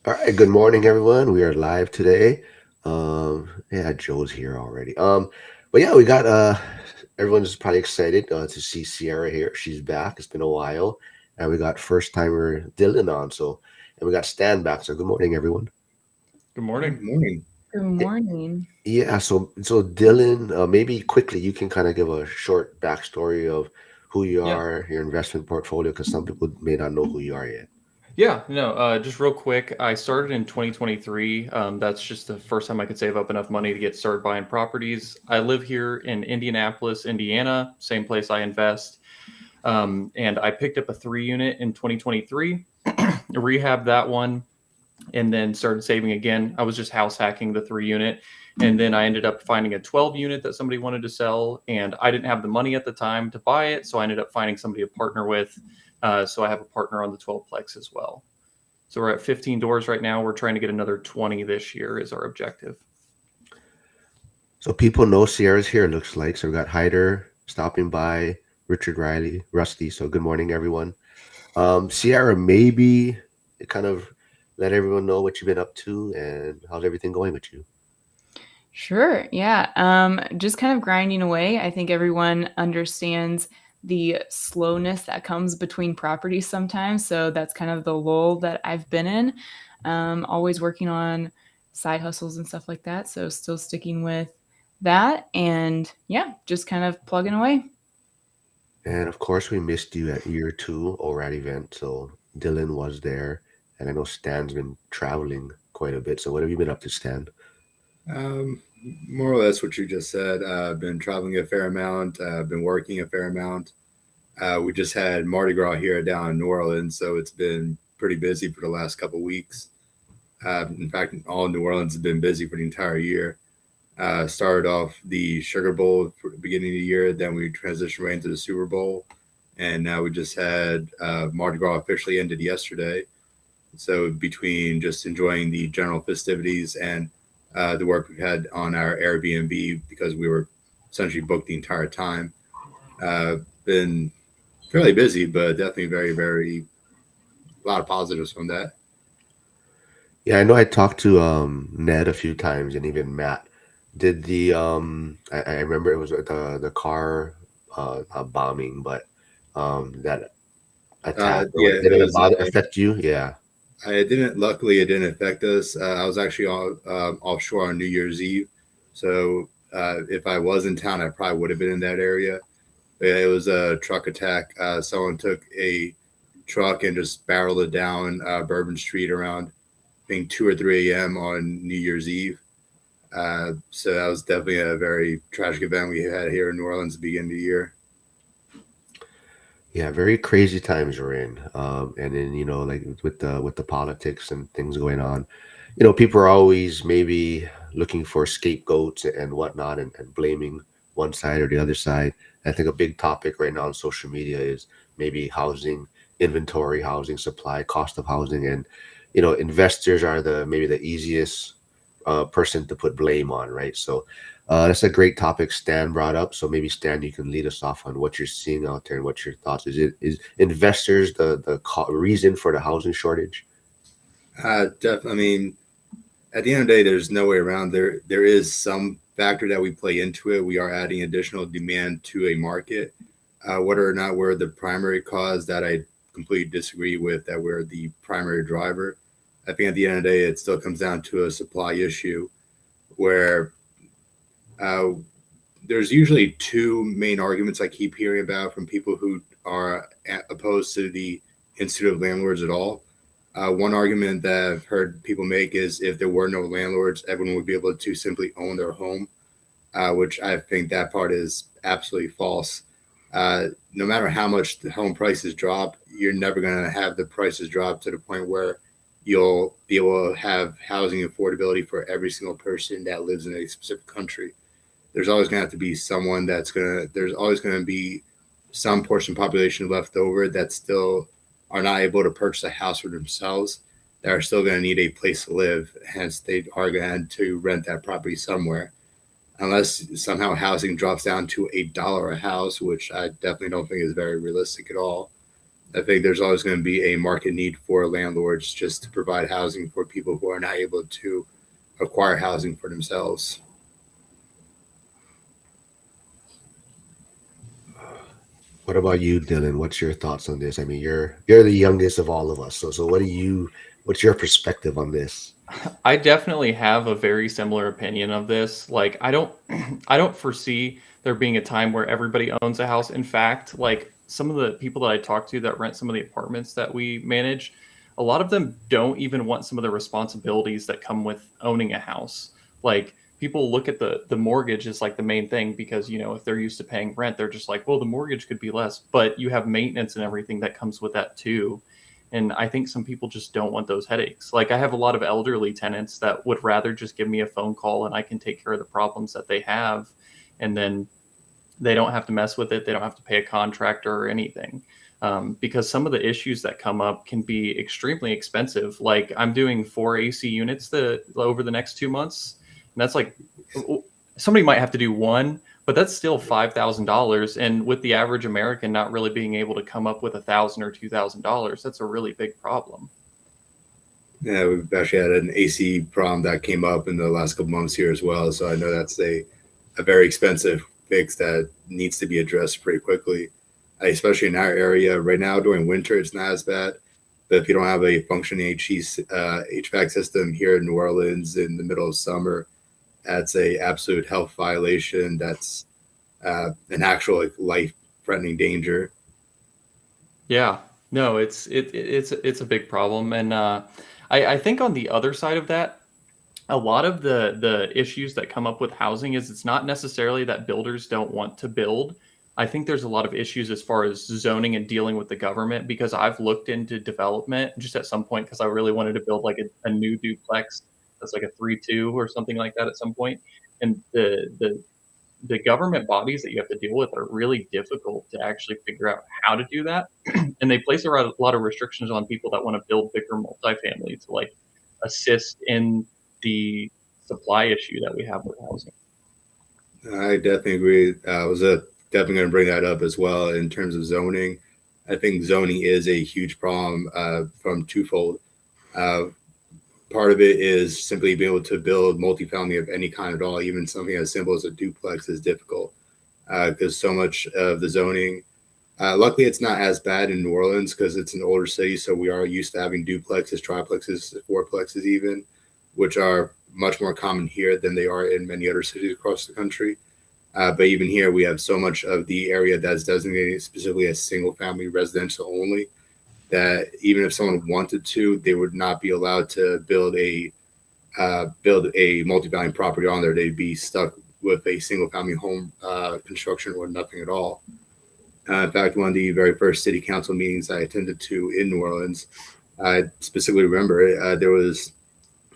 All right, good morning, everyone. We are live today. Yeah, Joe's here already. But yeah, we got everyone's probably excited to see Sierra here. She's back. It's been a while, and we got first timer Dylan on. And we got Stan back. So, good morning, everyone. Good Good morning. morning. Good Yeah, morning. so Dylan, maybe quickly you can kind of give a short backstory of who you Yeah. are, your investment portfolio, because some people may not know who you are yet. Yeah. No, just real quick. I started in 2023. That's just the first time I could save up enough money to get started buying properties. I live here in Indianapolis, Indiana, same place I invest. And I picked up a 3 unit in 2023, rehabbed that one, and then started saving again. I was just house hacking the 3 unit. And then I ended up finding a 12 unit that somebody wanted to sell. And I didn't have the money at the time to buy it. So I ended up finding somebody to partner with. So I have a partner on the 12plex as well. So we're at 15 doors right now. We're trying to get another 20 this year, is our objective. So people know Sierra's here, it looks like. So we got Hyder stopping by, Richard Riley, Rusty. So good morning, everyone. Sierra, maybe kind of let everyone know what you've been up to and how's everything going with you. Sure. Yeah. Just kind of grinding away. I think everyone understands the slowness that comes between properties sometimes. So that's kind of the lull that I've been in. Always working on side hustles and stuff like that. So still sticking with that. And yeah, just kind of plugging away. And of course, we missed you at year two ORAD event. So Dylan was there, and I know Stan's been traveling quite a bit. So what have you been up to, Stan? Um, More or less what you just said. I've been traveling a fair amount. I've been working a fair amount. We just had Mardi Gras here down in New Orleans, so it's been pretty busy for the last couple weeks. In fact, all New Orleans has been busy for the entire year. Started off the Sugar Bowl for the beginning of the year, then we transitioned right into the Super Bowl, and now we just had Mardi Gras officially ended yesterday. So between just enjoying the general festivities and the work we've had on our Airbnb because we were essentially booked the entire time, been fairly busy, but definitely very, very a lot of positives from that. Yeah, I know I talked to Ned a few times and even Matt. Did I remember it was the car not bombing, but that attack or what Yeah, did it it was. bother affect you? Yeah. I didn't. Luckily, it didn't affect us. I was actually offshore on New Year's Eve, so if I was in town, I probably would have been in that area. But yeah, it was a truck attack. Someone took a truck and just barreled it down Bourbon Street around I think 2 or 3 a.m. on New Year's Eve. So that was definitely a very tragic event we had here in New Orleans at the beginning of the year. Yeah, very crazy times we're in. And then, like with the politics and things going on, people are always maybe looking for scapegoats and whatnot and blaming one side or the other side. I think a big topic right now on social media is maybe housing inventory, housing supply, cost of housing, and investors are the maybe the easiest person to put blame on, right? So that's a great topic Stan brought up. So maybe Stan, you can lead us off on what you're seeing out there and what's your thoughts. Is investors the reason for the housing shortage? I mean, at the end of the day, there's no way around. There is some factor that we play into it. We are adding additional demand to a market. Whether or not we're the primary cause, that I completely disagree with. That we're the primary driver. I think at the end of the day, it still comes down to a supply issue where uh, there's usually two main arguments I keep hearing about from people who are opposed to the Institute of Landlords at all. One argument that I've heard people make is if there were no landlords, everyone would be able to simply own their home, which I think that part is absolutely false. No matter how much the home prices drop, you're never going to have the prices drop to the point where you'll be able to have housing affordability for every single person that lives in a specific country. There's always going to have to be someone there's always going to be some portion of the population left over that still are not able to purchase a house for themselves, that are still going to need a place to live. Hence, they are going to have to rent that property somewhere. Unless somehow housing drops down to $1 a house, which I definitely don't think is very realistic at all. I think there's always going to be a market need for landlords just to provide housing for people who are not able to acquire housing for themselves. What about you, Dylan? What's your thoughts on this? I mean, you're the youngest of all of us. So what's your perspective on this? I definitely have a very similar opinion of this. Like, I don't, I don't foresee there being a time where everybody owns a house. In fact, like some of the people that I talk to that rent some of the apartments that we manage, a lot of them don't even want some of the responsibilities that come with owning a house. Like, people look at the mortgage as like the main thing because, if they're used to paying rent, they're just like, well, the mortgage could be less, but you have maintenance and everything that comes with that too. And I think some people just don't want those headaches. Like, I have a lot of elderly tenants that would rather just give me a phone call and I can take care of the problems that they have. And then they don't have to mess with it. They don't have to pay a contractor or anything. Because some of the issues that come up can be extremely expensive. Like, I'm doing 4 AC units over the next 2 months. And that's like, somebody might have to do one, but that's still $5,000. And with the average American not really being able to come up with $1,000 or $2,000, that's a really big problem. Yeah, we've actually had an AC problem that came up in the last couple months here as well. So I know that's a very expensive fix that needs to be addressed pretty quickly, especially in our area. Right now, during winter, it's not as bad. But if you don't have a functioning HVAC system here in New Orleans in the middle of summer, that's a absolute health violation. That's an actual like life-threatening danger. Yeah, no, it's a big problem. And I think on the other side of that, a lot of the issues that come up with housing is it's not necessarily that builders don't want to build. I think there's a lot of issues as far as zoning and dealing with the government, because I've looked into development just at some point because I really wanted to build like a new duplex that's like a 3-2 or something like that at some point. And the government bodies that you have to deal with are really difficult to actually figure out how to do that. And they place a lot of restrictions on people that want to build bigger multifamily to like assist in the supply issue that we have with housing. I definitely agree. I was definitely going to bring that up as well in terms of zoning. I think zoning is a huge problem from twofold. Uh, Part of it is simply being able to build multifamily of any kind at all, even something as simple as a duplex is difficult because so much of the zoning, luckily it's not as bad in New Orleans because it's an older city. So we are used to having duplexes, triplexes, fourplexes even, which are much more common here than they are in many other cities across the country. But even here, we have so much of the area that's designated specifically as single family residential only that even if someone wanted to, they would not be allowed to build a multi-family property on there. They'd be stuck with a single family home construction or nothing at all. In fact, one of the very first city council meetings I attended to in New Orleans, I specifically remember there was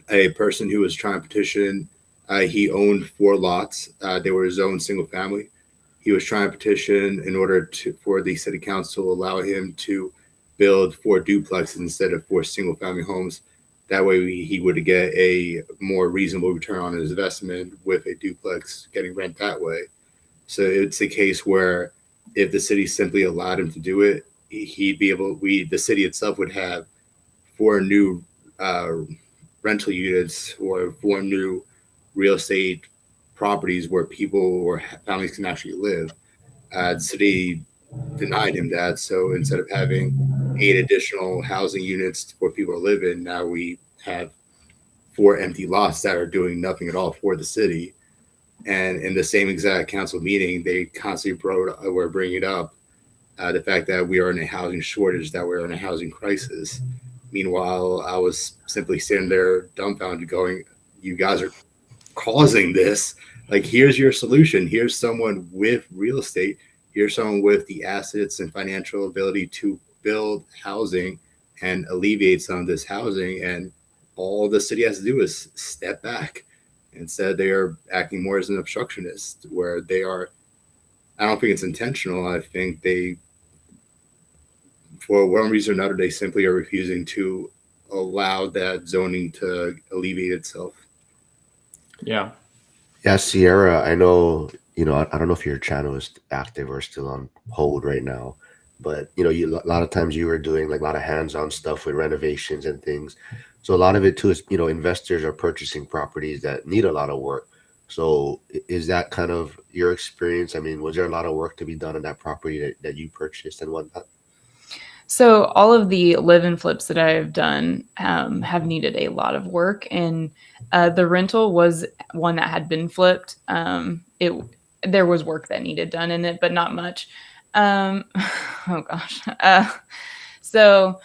a person who was trying to petition. He owned 4 lots. They were his own single family. He was trying to petition in order for the city council to allow him to build 4 duplexes instead of 4 single family homes. That way he would get a more reasonable return on his investment with a duplex getting rent that way. So it's a case where if the city simply allowed him to do it, the city itself would have 4 new rental units or 4 new real estate properties where people or families can actually live. The city denied him that. So instead of having 8 additional housing units for people to live in, now we have 4 empty lots that are doing nothing at all for the city. And in the same exact council meeting, they constantly were bringing up the fact that we are in a housing shortage, that we're in a housing crisis. Meanwhile, I was simply sitting there dumbfounded going, you guys are causing this. Like, here's your solution. Here's someone with real estate. Here's someone with the assets and financial ability to build housing and alleviate some of this housing. And all the city has to do is step back. Instead, they are acting more as an obstructionist, where they are, I don't think it's intentional. I think they, for one reason or another, they simply are refusing to allow that zoning to alleviate itself. Yeah. Yeah, Sierra, I know, I don't know if your channel is active or still on hold right now, but a lot of times you were doing like a lot of hands-on stuff with renovations and things. So a lot of it too is investors are purchasing properties that need a lot of work. So is that kind of your experience? I mean, was there a lot of work to be done on that property that you purchased and whatnot? So all of the live-in flips that I've done have needed a lot of work, and the rental was one that had been flipped. It There was work that needed done in it, but not much. Oh gosh. So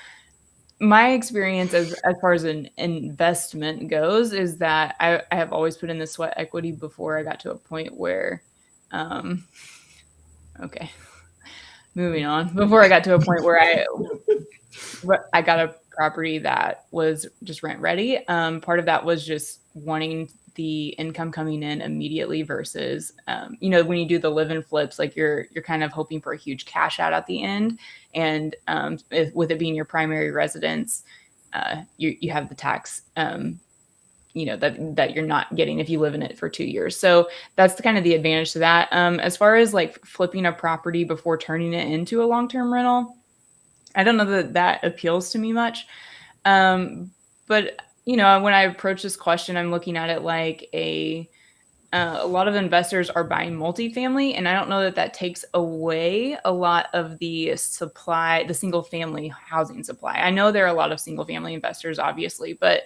my experience as far as an investment goes is that I have always put in the sweat equity before I got to a point where, um, okay, moving on. Before I got to a point where I got a property that was just rent ready. Part of that was just wanting the income coming in immediately versus, when you do the live-in flips, like you're kind of hoping for a huge cash out at the end. And with it being your primary residence, you have the tax, that you're not getting if you live in it for 2 years. So that's the kind of the advantage to that. As far as like flipping a property before turning it into a long-term rental, I don't know that appeals to me much. But when I approach this question, I'm looking at it like a lot of investors are buying multifamily, and I don't know that takes away a lot of the supply, the single family housing supply. I know there are a lot of single family investors, obviously, but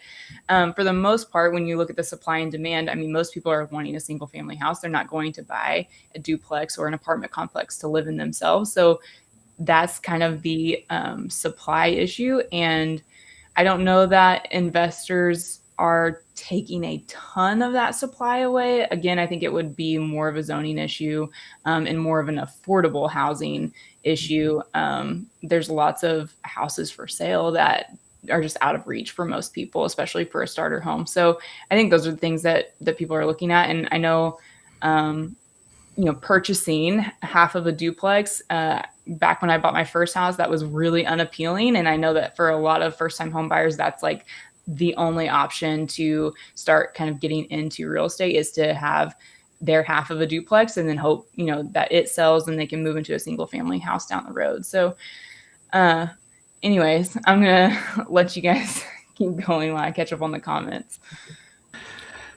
for the most part, when you look at the supply and demand, I mean, most people are wanting a single family house. They're not going to buy a duplex or an apartment complex to live in themselves. So that's kind of the supply issue. And I don't know that investors are taking a ton of that supply away. Again, I think it would be more of a zoning issue and more of an affordable housing issue. There's lots of houses for sale that are just out of reach for most people, especially for a starter home. So I think those are the things that people are looking at. And I know, purchasing half of a duplex, back when I bought my first house, that was really unappealing. And I know that for a lot of first time home buyers, that's like the only option to start kind of getting into real estate, is to have their half of a duplex and then hope, that it sells and they can move into a single family house down the road. So, anyways, I'm going to let you guys keep going while I catch up on the comments.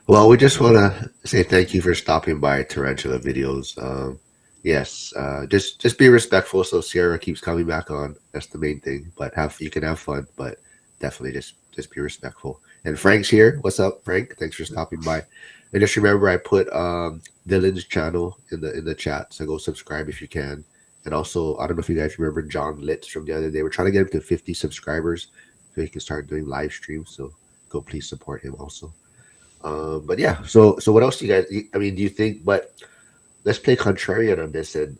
Well, we just want to say thank you for stopping by Tarantula Videos. Yes, just be respectful so Sierra keeps coming back on. That's the main thing. But you can have fun, but definitely just be respectful. And Frank's here. What's up, Frank? Thanks for stopping by. And just remember, I put Dylan's channel in the chat, so go subscribe if you can. And also, I don't know if you guys remember John Litz from the other day. We're trying to get him to 50 subscribers so he can start doing live streams. So go please support him also. But yeah, so what else do you guys? I mean, do you think? But let's play contrarian on this. And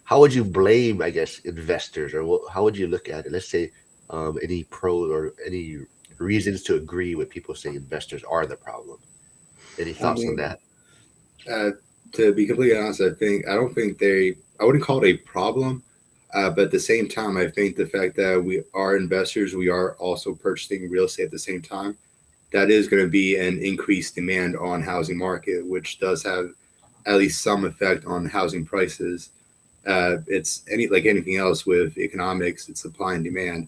how would you blame, I guess, investors, or how would you look at it? Let's say any pros or any reasons to agree with people saying investors are the problem. Any thoughts on that? To be completely honest, I wouldn't call it a problem. But at the same time, I think the fact that we are investors, we are also purchasing real estate at the same time. That is going to be an increased demand on housing market, which does have at least some effect on housing prices. It's like anything else with economics, it's supply and demand.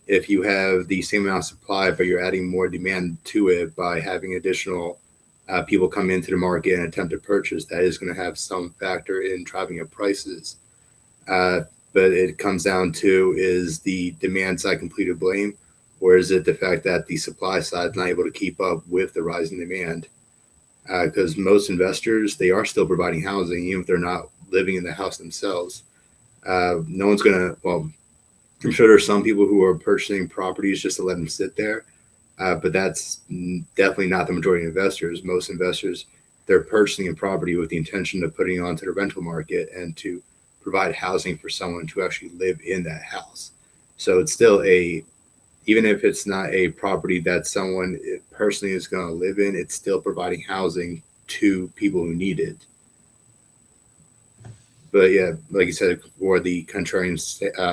If you have the same amount of supply, but you're adding more demand to it by having additional people come into the market and attempt to purchase, that is going to have some factor in driving up prices. But it comes down to, is the demand side completely to blame? Or is it the fact that the supply side is not able to keep up with the rising demand? Because most investors, they are still providing housing, even if they're not living in the house themselves. No one's going to, well, I'm sure there's some people who are purchasing properties just to let them sit there. But that's definitely not the majority of investors. Most investors, they're purchasing a property with the intention of putting it onto the rental market and to provide housing for someone to actually live in that house. So it's still even if it's not a property that someone personally is going to live in, it's still providing housing to people who need it. But yeah, like you said, for the contrarian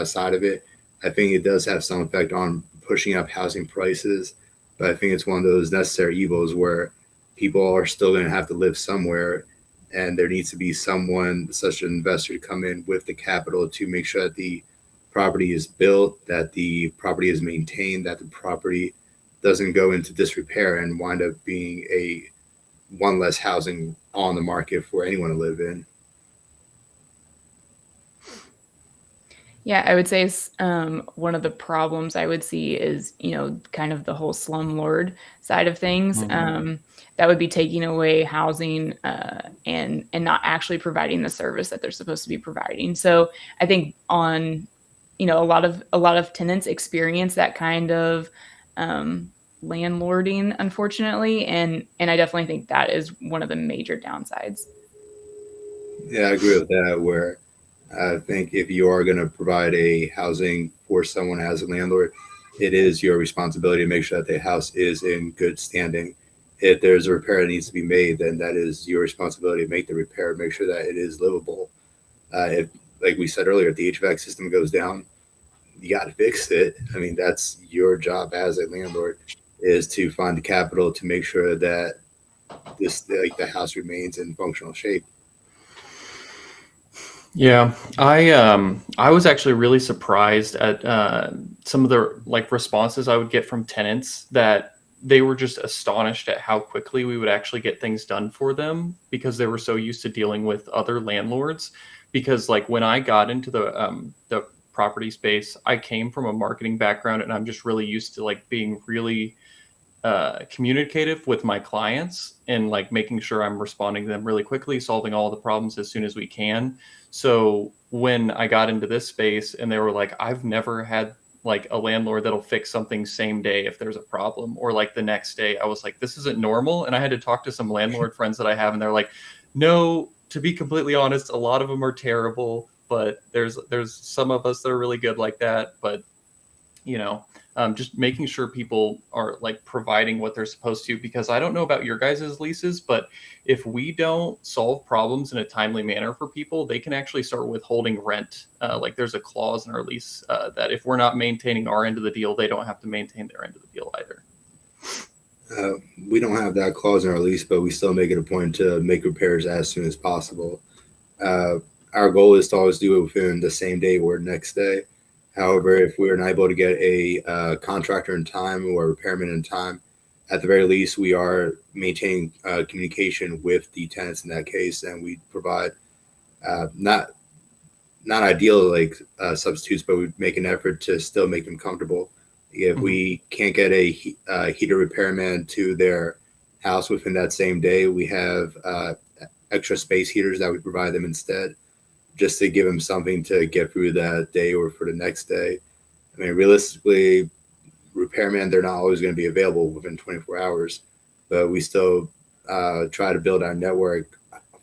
side of it, I think it does have some effect on pushing up housing prices. But I think it's one of those necessary evils where people are still going to have to live somewhere. and there needs to be someone, such an investor, to come in with the capital to make sure that the property is built, that the property is maintained, that the property doesn't go into disrepair and wind up being a one less housing on the market for anyone to live in. Yeah, I would say one of the problems I would see is, kind of the whole slumlord side of things. That would be taking away housing and not actually providing the service that they're supposed to be providing. So I think a lot of tenants experience that kind of landlording, unfortunately, and I definitely think that is one of the major downsides. Yeah, I agree with that. Where I think if you are going to provide a housing for someone as a landlord, it is your responsibility to make sure that the house is in good standing. If there's a repair that needs to be made, then that is your responsibility to make the repair, make sure that it is livable. If, like we said earlier, if the HVAC system goes down, you got to fix it. I mean, that's your job as a landlord, is to find the capital to make sure that the house remains in functional shape. Yeah, I was actually really surprised at some of the responses I would get from tenants, that they were just astonished at how quickly we would actually get things done for them, because they were so used to dealing with other landlords. Because when I got into the property space, I came from a marketing background, and I'm just really used to being really communicative with my clients, and making sure I'm responding to them really quickly, solving all the problems as soon as we can. So when I got into this space and they were like, I've never had a landlord that'll fix something same day if there's a problem, or the next day, I was like, this isn't normal. And I had to talk to some landlord friends that I have, and they're like, no, to be completely honest, a lot of them are terrible, but there's some of us that are really good like that. But just making sure people are providing what they're supposed to, because I don't know about your guys' leases, but if we don't solve problems in a timely manner for people, they can actually start withholding rent. There's a clause in our lease that if we're not maintaining our end of the deal, they don't have to maintain their end of the deal either. We don't have that clause in our lease, but we still make it a point to make repairs as soon as possible. Our goal is to always do it within the same day or next day. However, if we're not able to get a contractor in time or a repairman in time, at the very least, we are maintaining communication with the tenants in that case, and we provide not ideal substitutes, but we make an effort to still make them comfortable. If we can't get a heater repairman to their house within that same day, we have extra space heaters that we provide them instead, just to give them something to get through that day or for the next day. I mean, realistically, repairmen, they're not always going to be available within 24 hours, but we still try to build our network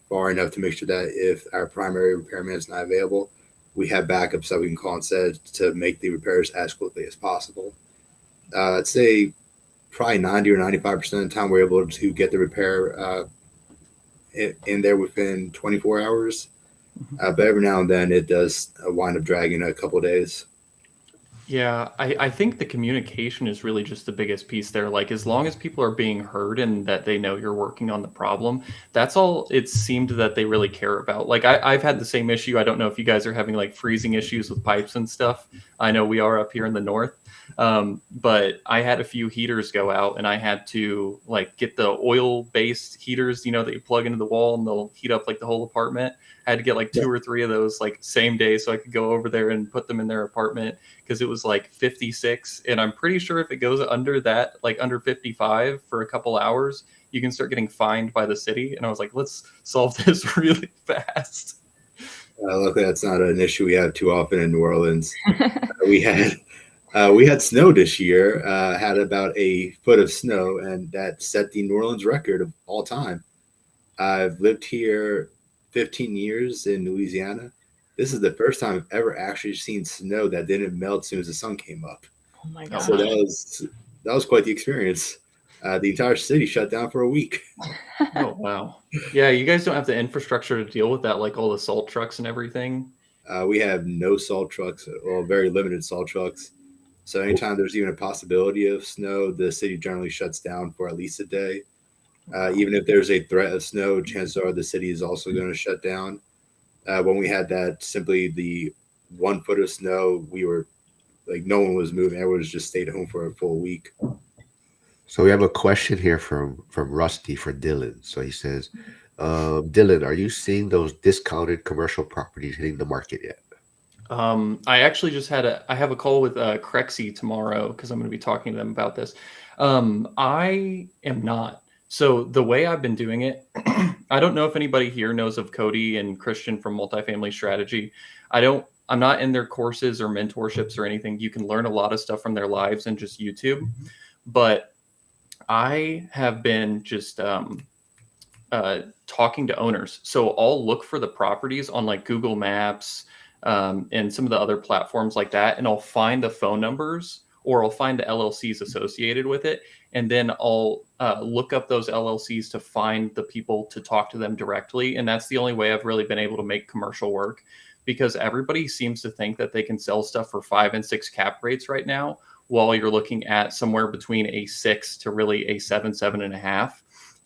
far enough to make sure that if our primary repairman is not available, we have backups that we can call instead to make the repairs as quickly as possible. I'd say probably 90 or 95% of the time we're able to get the repair in there within 24 hours. But every now and then it does wind up dragging a couple of days. Yeah, I think the communication is really just the biggest piece there. As long as people are being heard and that they know you're working on the problem, that's all it seemed that they really care about. I've had the same issue. I don't know if you guys are having freezing issues with pipes and stuff. I know we are up here in the north. But I had a few heaters go out, and I had to get the oil-based heaters, that you plug into the wall and they'll heat up the whole apartment. I had to get 2 or 3 of those same day, so I could go over there and put them in their apartment, because it was 56, and I'm pretty sure if it goes under that, under 55 for a couple hours, you can start getting fined by the city. And I was like, let's solve this really fast. Luckily, that's not an issue we have too often in New Orleans. We had snow this year, had about a foot of snow, and that set the New Orleans record of all time. I've lived here 15 years in Louisiana. This is the first time I've ever actually seen snow that didn't melt as soon as the sun came up. Oh my god! So that was quite the experience. The entire city shut down for a week. Oh wow! Yeah, you guys don't have the infrastructure to deal with that, all the salt trucks and everything. We have no salt trucks, or very limited salt trucks. So anytime there's even a possibility of snow, the city generally shuts down for at least a day. Even if there's a threat of snow, chances are the city is also going to shut down. When we had that, simply the 1 foot of snow, we were like, no one was moving. Everyone was just stayed home for a full week. So we have a question here from Rusty for Dylan. So he says, Dylan, are you seeing those discounted commercial properties hitting the market yet? I actually just I have a call with Crexy tomorrow because I'm going to be talking to them about this. I am not. So the way I've been doing it, I don't know if anybody here knows of Cody and Christian from Multifamily Strategy. I'm not in their courses or mentorships or anything. You can learn a lot of stuff from their lives and just YouTube. But I have been just talking to owners. So I'll look for the properties on like Google Maps and some of the other platforms like that, and I'll find the phone numbers or I'll find the LLCs associated with it, and then I'll look up those LLCs to find the people to talk to them directly. And that's the only way I've really been able to make commercial work, because everybody seems to think that they can sell stuff for 5 and 6 cap rates right now, while you're looking at somewhere between a 6 to really a 7, 7.5.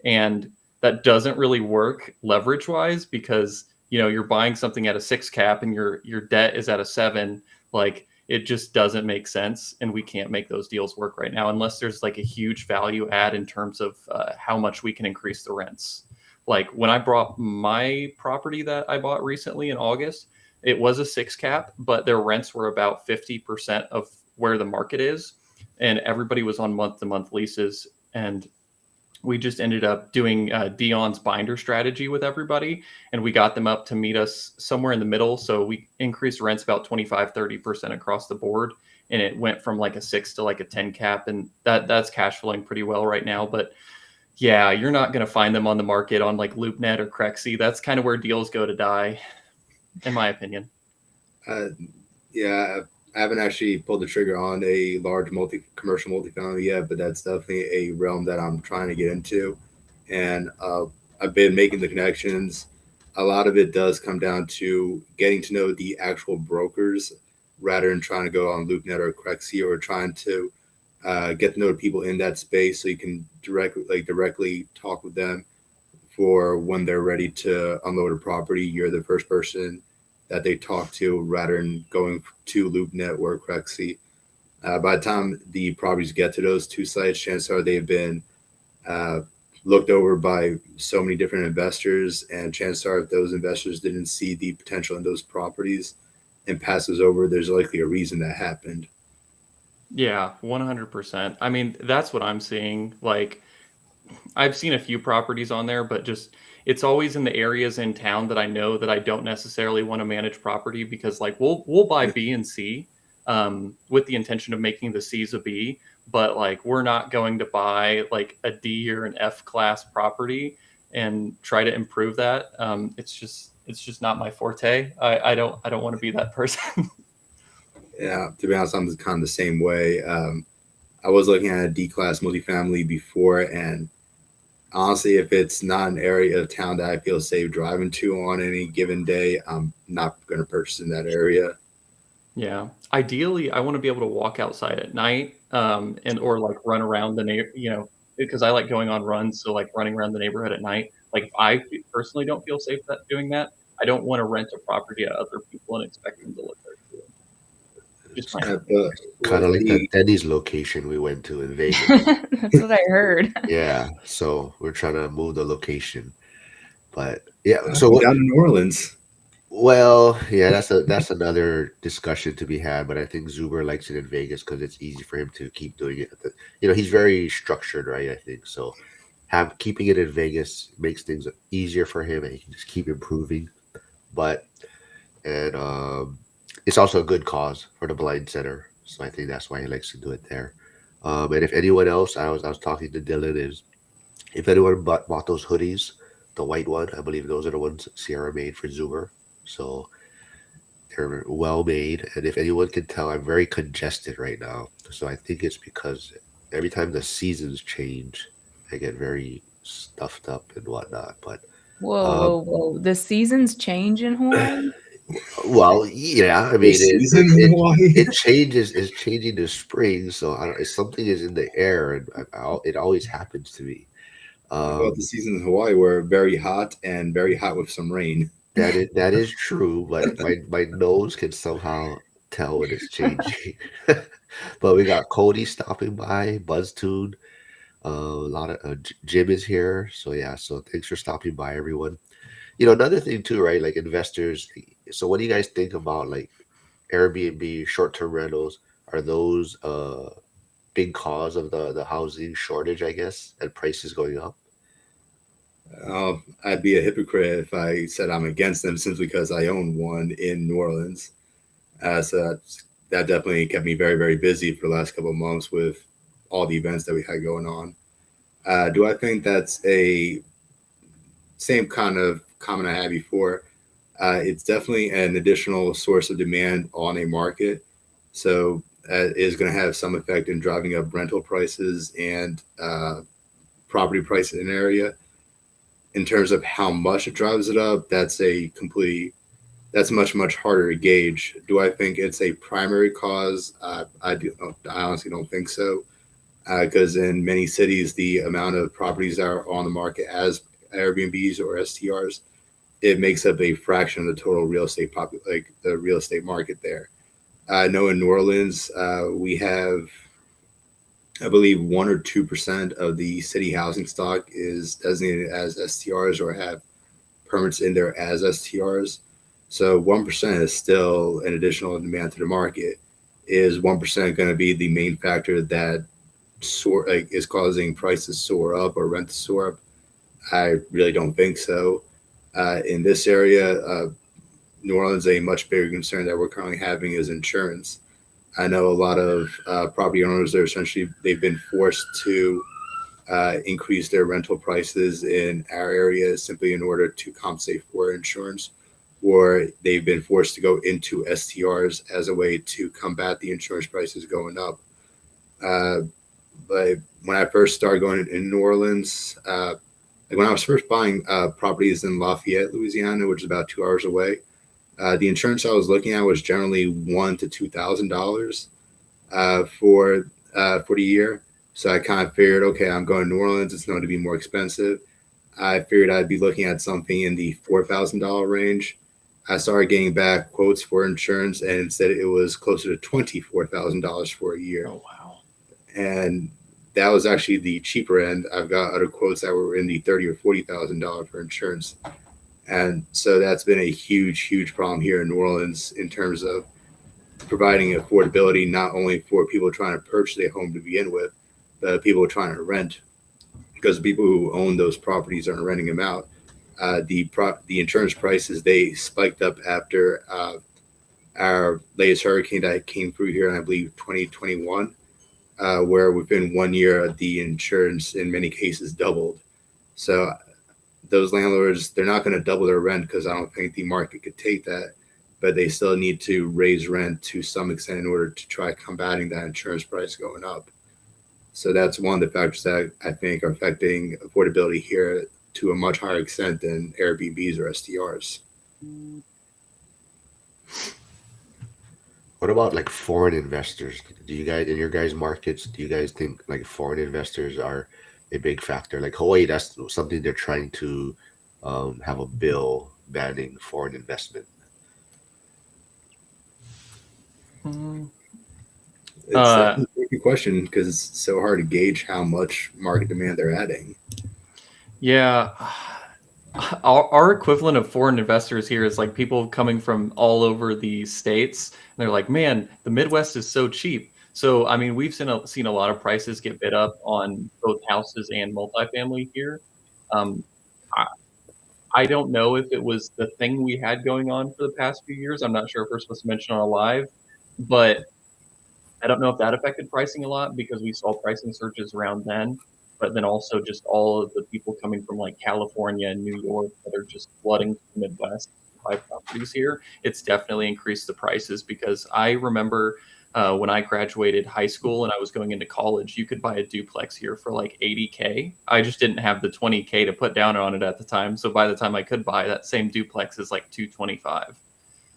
And that doesn't really work leverage wise, because you're buying something at a 6 cap and your debt is at a 7. Like, it just doesn't make sense, and we can't make those deals work right now unless there's like a huge value add in terms of how much we can increase the rents. Like when I bought my property that I bought recently in August, it was a 6 cap, but their rents were about 50% of where the market is, and everybody was on month-to-month leases. And we just ended up doing Dion's binder strategy with everybody, and we got them up to meet us somewhere in the middle. So we increased rents about 25-30% across the board, and it went from like a 6 to like a 10 cap, and that's cash flowing pretty well right now. But yeah, you're not going to find them on the market on like LoopNet or Crexy. That's kind of where deals go to die, in my opinion. Yeah, I haven't actually pulled the trigger on a large commercial multifamily yet, but that's definitely a realm that I'm trying to get into. And I've been making the connections. A lot of it does come down to getting to know the actual brokers rather than trying to go on LoopNet or Crexy, or trying to get to know the people in that space so you can directly talk with them for when they're ready to unload a property. You're the first person that they talk to rather than going to LoopNet or Crexy. By the time the properties get to those two sites, chances are they've been looked over by so many different investors, and chances are if those investors didn't see the potential in those properties and passes over, there's likely a reason that happened. Yeah, 100%. I mean, that's what I'm seeing. Like, I've seen a few properties on there, but just it's always in the areas in town that I know that I don't necessarily want to manage property, because like we'll buy B and C with the intention of making the C's a B, but like we're not going to buy like a D or an F class property and try to improve that. It's just not my forte. I don't want to be that person. Yeah, to be honest, I'm kind of the same way. I was looking at a D class multifamily before, and honestly, if it's not an area of town that I feel safe driving to on any given day, I'm not going to purchase in that area. Yeah. Ideally, I want to be able to walk outside at night, and or like run around because I like going on runs. So like running around the neighborhood at night. Like if I personally don't feel safe doing that, I don't want to rent a property to other people and expect them to live there too. Just my Kind of like that Denny's location we went to in Vegas. That's what I heard. Yeah, so we're trying to move the location, but yeah. So down in New Orleans. Well, yeah, that's another discussion to be had. But I think Zuber likes it in Vegas because it's easy for him to keep doing it. He's very structured, right? I think so. Keeping it in Vegas makes things easier for him, and he can just keep improving. But it's also a good cause for the blind center, so I think that's why he likes to do it there. And if anyone else, I was talking to Dylan, is if anyone bought those hoodies, the white one, I believe those are the ones Sierra made for Zoomer. So they're well made, and if anyone can tell, I'm very congested right now. So I think it's because every time the seasons change, I get very stuffed up and whatnot. But Whoa! The seasons change in Hawaii. well, yeah, I mean, it changes. It's changing to spring, so I don't. Something is in the air, and it always happens to me. I thought the seasons in Hawaii were very hot and very hot with some rain. That is true, but my nose can somehow tell when it's changing. But we got Cody stopping by, BuzzTune. A lot of Jim is here, so yeah. So thanks for stopping by, everyone. Another thing too, right? Like investors. So what do you guys think about like Airbnb, short-term rentals? Are those big cause of the housing shortage, I guess, and prices going up? I'd be a hypocrite if I said I'm against them simply because I own one in New Orleans. So that definitely kept me very, very busy for the last couple of months with all the events that we had going on. Do I think that's a same kind of comment I had before? It's definitely an additional source of demand on a market. So it is going to have some effect in driving up rental prices and property prices in an area. In terms of how much it drives it up, that's much harder to gauge. Do I think it's a primary cause? I honestly don't think so, because in many cities, the amount of properties that are on the market as Airbnbs or STRs, it makes up a fraction of the total real estate like the real estate market there. I know in New Orleans, we have, I believe, 1 or 2% of the city housing stock is designated as STRs or have permits in there as STRs. So 1% is still an additional demand to the market. Is 1% going to be the main factor that is causing prices to soar up or rent to soar up? I really don't think so. In this area, New Orleans, a much bigger concern that we're currently having is insurance. I know a lot of property owners are essentially they've been forced to increase their rental prices in our area simply in order to compensate for insurance, or they've been forced to go into STRs as a way to combat the insurance prices going up. Uh, but when I first started going in New Orleans, like when I was first buying properties in Lafayette, Louisiana, which is about 2 hours away, the insurance I was looking at was generally $1,000 to $2,000 for the year. So I kind of figured, okay, I'm going to New Orleans. It's going to be more expensive. I figured I'd be looking at something in the $4,000 range. I started getting back quotes for insurance, and instead it was closer to $24,000 for a year. Oh wow. And that was actually the cheaper end. I've got other quotes that were in the $30,000 or $40,000 for insurance. And so that's been a huge problem here in New Orleans in terms of providing affordability, not only for people trying to purchase a home to begin with, but people trying to rent, because people who own those properties aren't renting them out. The insurance prices, they spiked up after our latest hurricane that came through here in, I believe, 2021, where within 1 year the insurance in many cases doubled. So those landlords, they're not going to double their rent because I don't think the market could take that, but they still need to raise rent to some extent in order to try combating that insurance price going up. So that's one of the factors that I think are affecting affordability here to a much higher extent than Airbnbs or STRs. What about like foreign investors? Do you guys in your guys' markets, do you guys think like foreign investors are a big factor? Like Hawaii, that's something they're trying to have a bill banning foreign investment. Mm. It's a good question because it's so hard to gauge how much market demand they're adding. Yeah. Our equivalent of foreign investors here is like people coming from all over the states. And they're like, man, the Midwest is so cheap. So, I mean, we've seen a lot of prices get bid up on both houses and multifamily here. Um, I, I don't know if it was the thing we had going on for the past few years. I'm not sure if we're supposed to mention on a live, but I don't know if that affected pricing a lot because we saw pricing surges around then, but then also just all of the people coming from like California and New York that are just flooding the Midwest to buy properties here. It's definitely increased the prices because I remember when I graduated high school and I was going into college, you could buy a duplex here for like 80K. I just didn't have the 20K to put down on it at the time. So by the time I could buy that same duplex is like 225.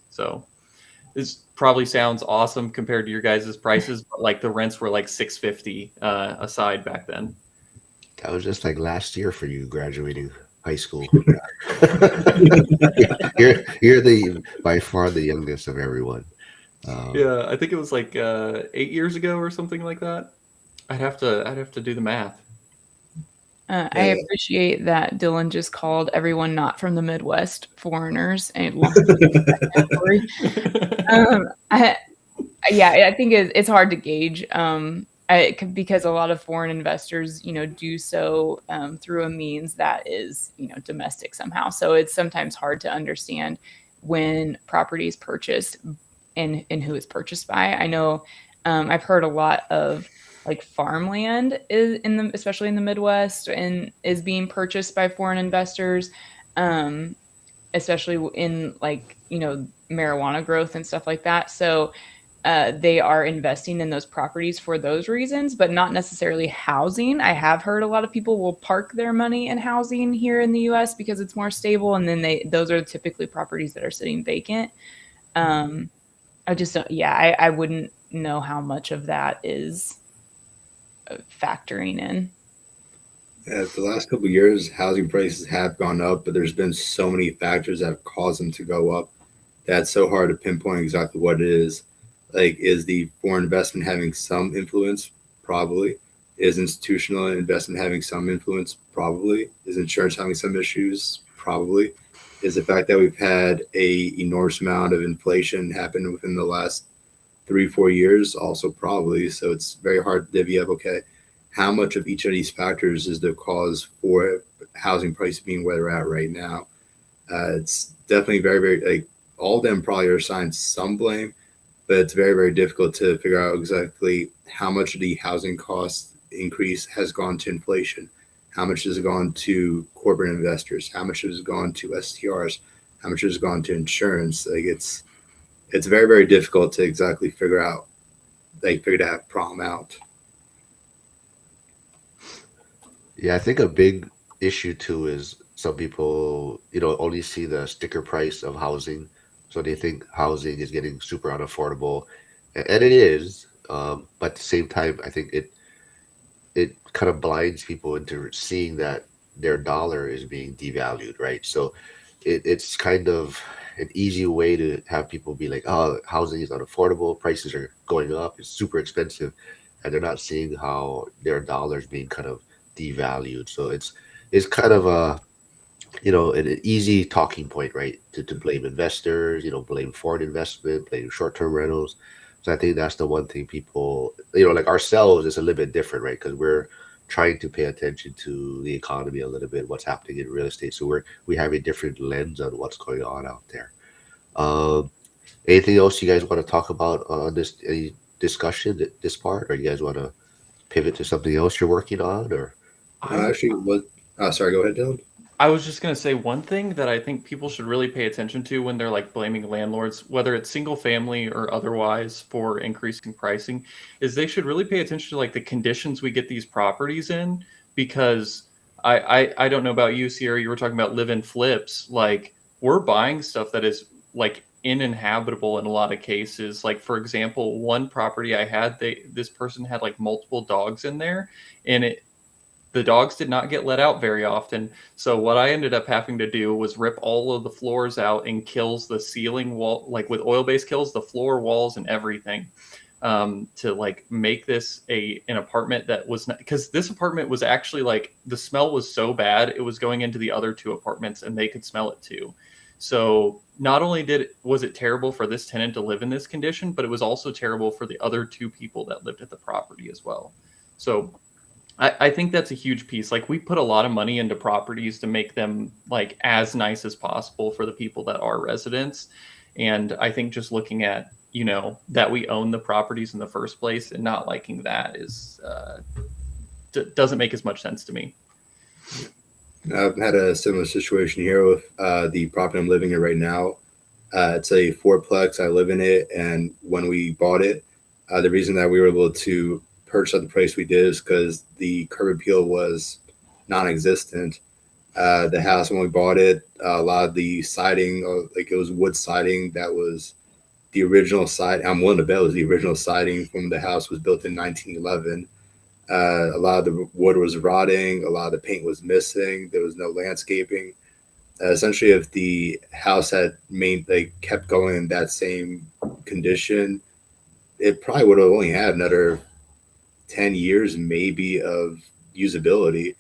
So this probably sounds awesome compared to your guys' prices, but like the rents were like 650 aside back then. That was just like last year for you graduating high school. You're the by far the youngest of everyone. Um, Yeah, I think it was like 8 years ago or something like that. I'd have to do the math. I Yeah, appreciate that Dylan just called everyone not from the Midwest foreigners and lumped them into that category. Um, I, yeah, I think it's hard to gauge because a lot of foreign investors, do so through a means that is, domestic somehow. So it's sometimes hard to understand when property is purchased and who it's purchased by. I know I've heard a lot of like farmland is especially in the Midwest and is being purchased by foreign investors. Um, Especially in like marijuana growth and stuff like that. So they are investing in those properties for those reasons, but not necessarily housing. I have heard a lot of people will park their money in housing here in the U.S. because it's more stable, and then those are typically properties that are sitting vacant. Um, I just don't. Yeah, I wouldn't know how much of that is factoring in. yeah, the last couple of years, housing prices have gone up, but there's been so many factors that have caused them to go up. That's so hard to pinpoint exactly what it is. Like, is the foreign investment having some influence? Probably. Is institutional investment having some influence? Probably. Is insurance having some issues? Probably. Is the fact that we've had a enormous amount of inflation happen within the last 3 4 years? Also probably. So it's very hard to divvy up. Okay, how much of each of these factors is the cause for housing prices being where they're at right now? It's definitely very, very like all of them probably are assigned some blame, but it's very, very difficult to figure out exactly how much of the housing cost increase has gone to inflation, how much has gone to corporate investors, how much has gone to STRs, how much has gone to insurance. Like it's very, very difficult to exactly figure out, like figure that problem out. yeah, I think a big issue too is some people, only see the sticker price of housing, so they think housing is getting super unaffordable, and it is. But at the same time, I think it kind of blinds people into seeing that their dollar is being devalued, right? So it's kind of an easy way to have people be like, oh, housing is unaffordable, prices are going up, it's super expensive, and they're not seeing how their dollar is being kind of devalued. So it's kind of an easy talking point, right? To blame investors, blame foreign investment, blame short-term rentals. So I think that's the one thing people, like ourselves, is a little bit different, right? Because we're trying to pay attention to the economy a little bit, what's happening in real estate. So we have a different lens on what's going on out there. Um, Anything else you guys want to talk about on this any discussion, this part, or you guys want to pivot to something else you're working on, or? I Actually, what? Sorry, go ahead, Dylan. I was just gonna say one thing that I think people should really pay attention to when they're like blaming landlords, whether it's single family or otherwise, for increasing pricing, is they should really pay attention to like the conditions we get these properties in. Because I don't know about you, Sierra, you were talking about live-in flips. Like we're buying stuff that is like uninhabitable in a lot of cases. Like for example, one property I had, this person had like multiple dogs in there, and the dogs did not get let out very often. So what I ended up having to do was rip all of the floors out and kills the ceiling wall, like with oil-based kills, the floor walls and everything, to like make this an apartment that was not, because this apartment was actually like the smell was so bad it was going into the other two apartments and they could smell it too. So not only was it terrible for this tenant to live in this condition, but it was also terrible for the other two people that lived at the property as well. So I think that's a huge piece. Like we put a lot of money into properties to make them like as nice as possible for the people that are residents. And I think just looking at, that we own the properties in the first place and not liking that is doesn't make as much sense to me. I've had a similar situation here with the property I'm living in right now. It's a fourplex. I live in it, and when we bought it, the reason that we were able to purchase at the price we did is because the curb appeal was non-existent. The house when we bought it, a lot of the siding, like it was wood siding, that was the original siding. I'm willing to bet it was the original siding from the house was built in 1911. A lot of the wood was rotting. A lot of the paint was missing. There was no landscaping. Essentially, if the house had kept going in that same condition, it probably would have only had another 10 years maybe of usability.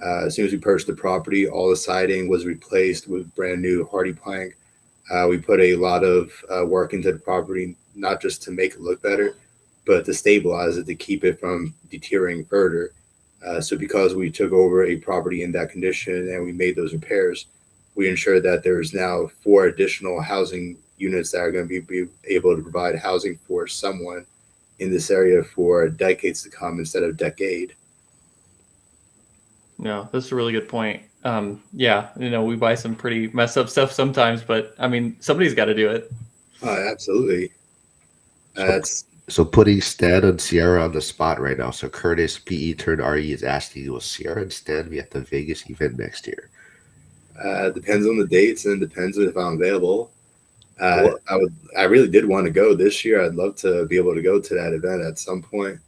As soon as we purchased the property, all the siding was replaced with brand new hardy plank. We put a lot of work into the property, not just to make it look better, but to stabilize it, to keep it from deteriorating further. So because we took over a property in that condition and we made those repairs, we ensured that there's now 4 additional housing units that are going to be able to provide housing for someone in this area for decades to come instead of decade. No, that's a really good point. Yeah, we buy some pretty messed up stuff sometimes, but I mean, somebody's got to do it. Absolutely. That's So putting Stan and Sierra on the spot right now. So Curtis, PE turned RE, is asking, will Sierra and Stan be at the Vegas event next year? depends on the dates and depends if I'm available. What? I really did want to go this year. I'd love to be able to go to that event at some point,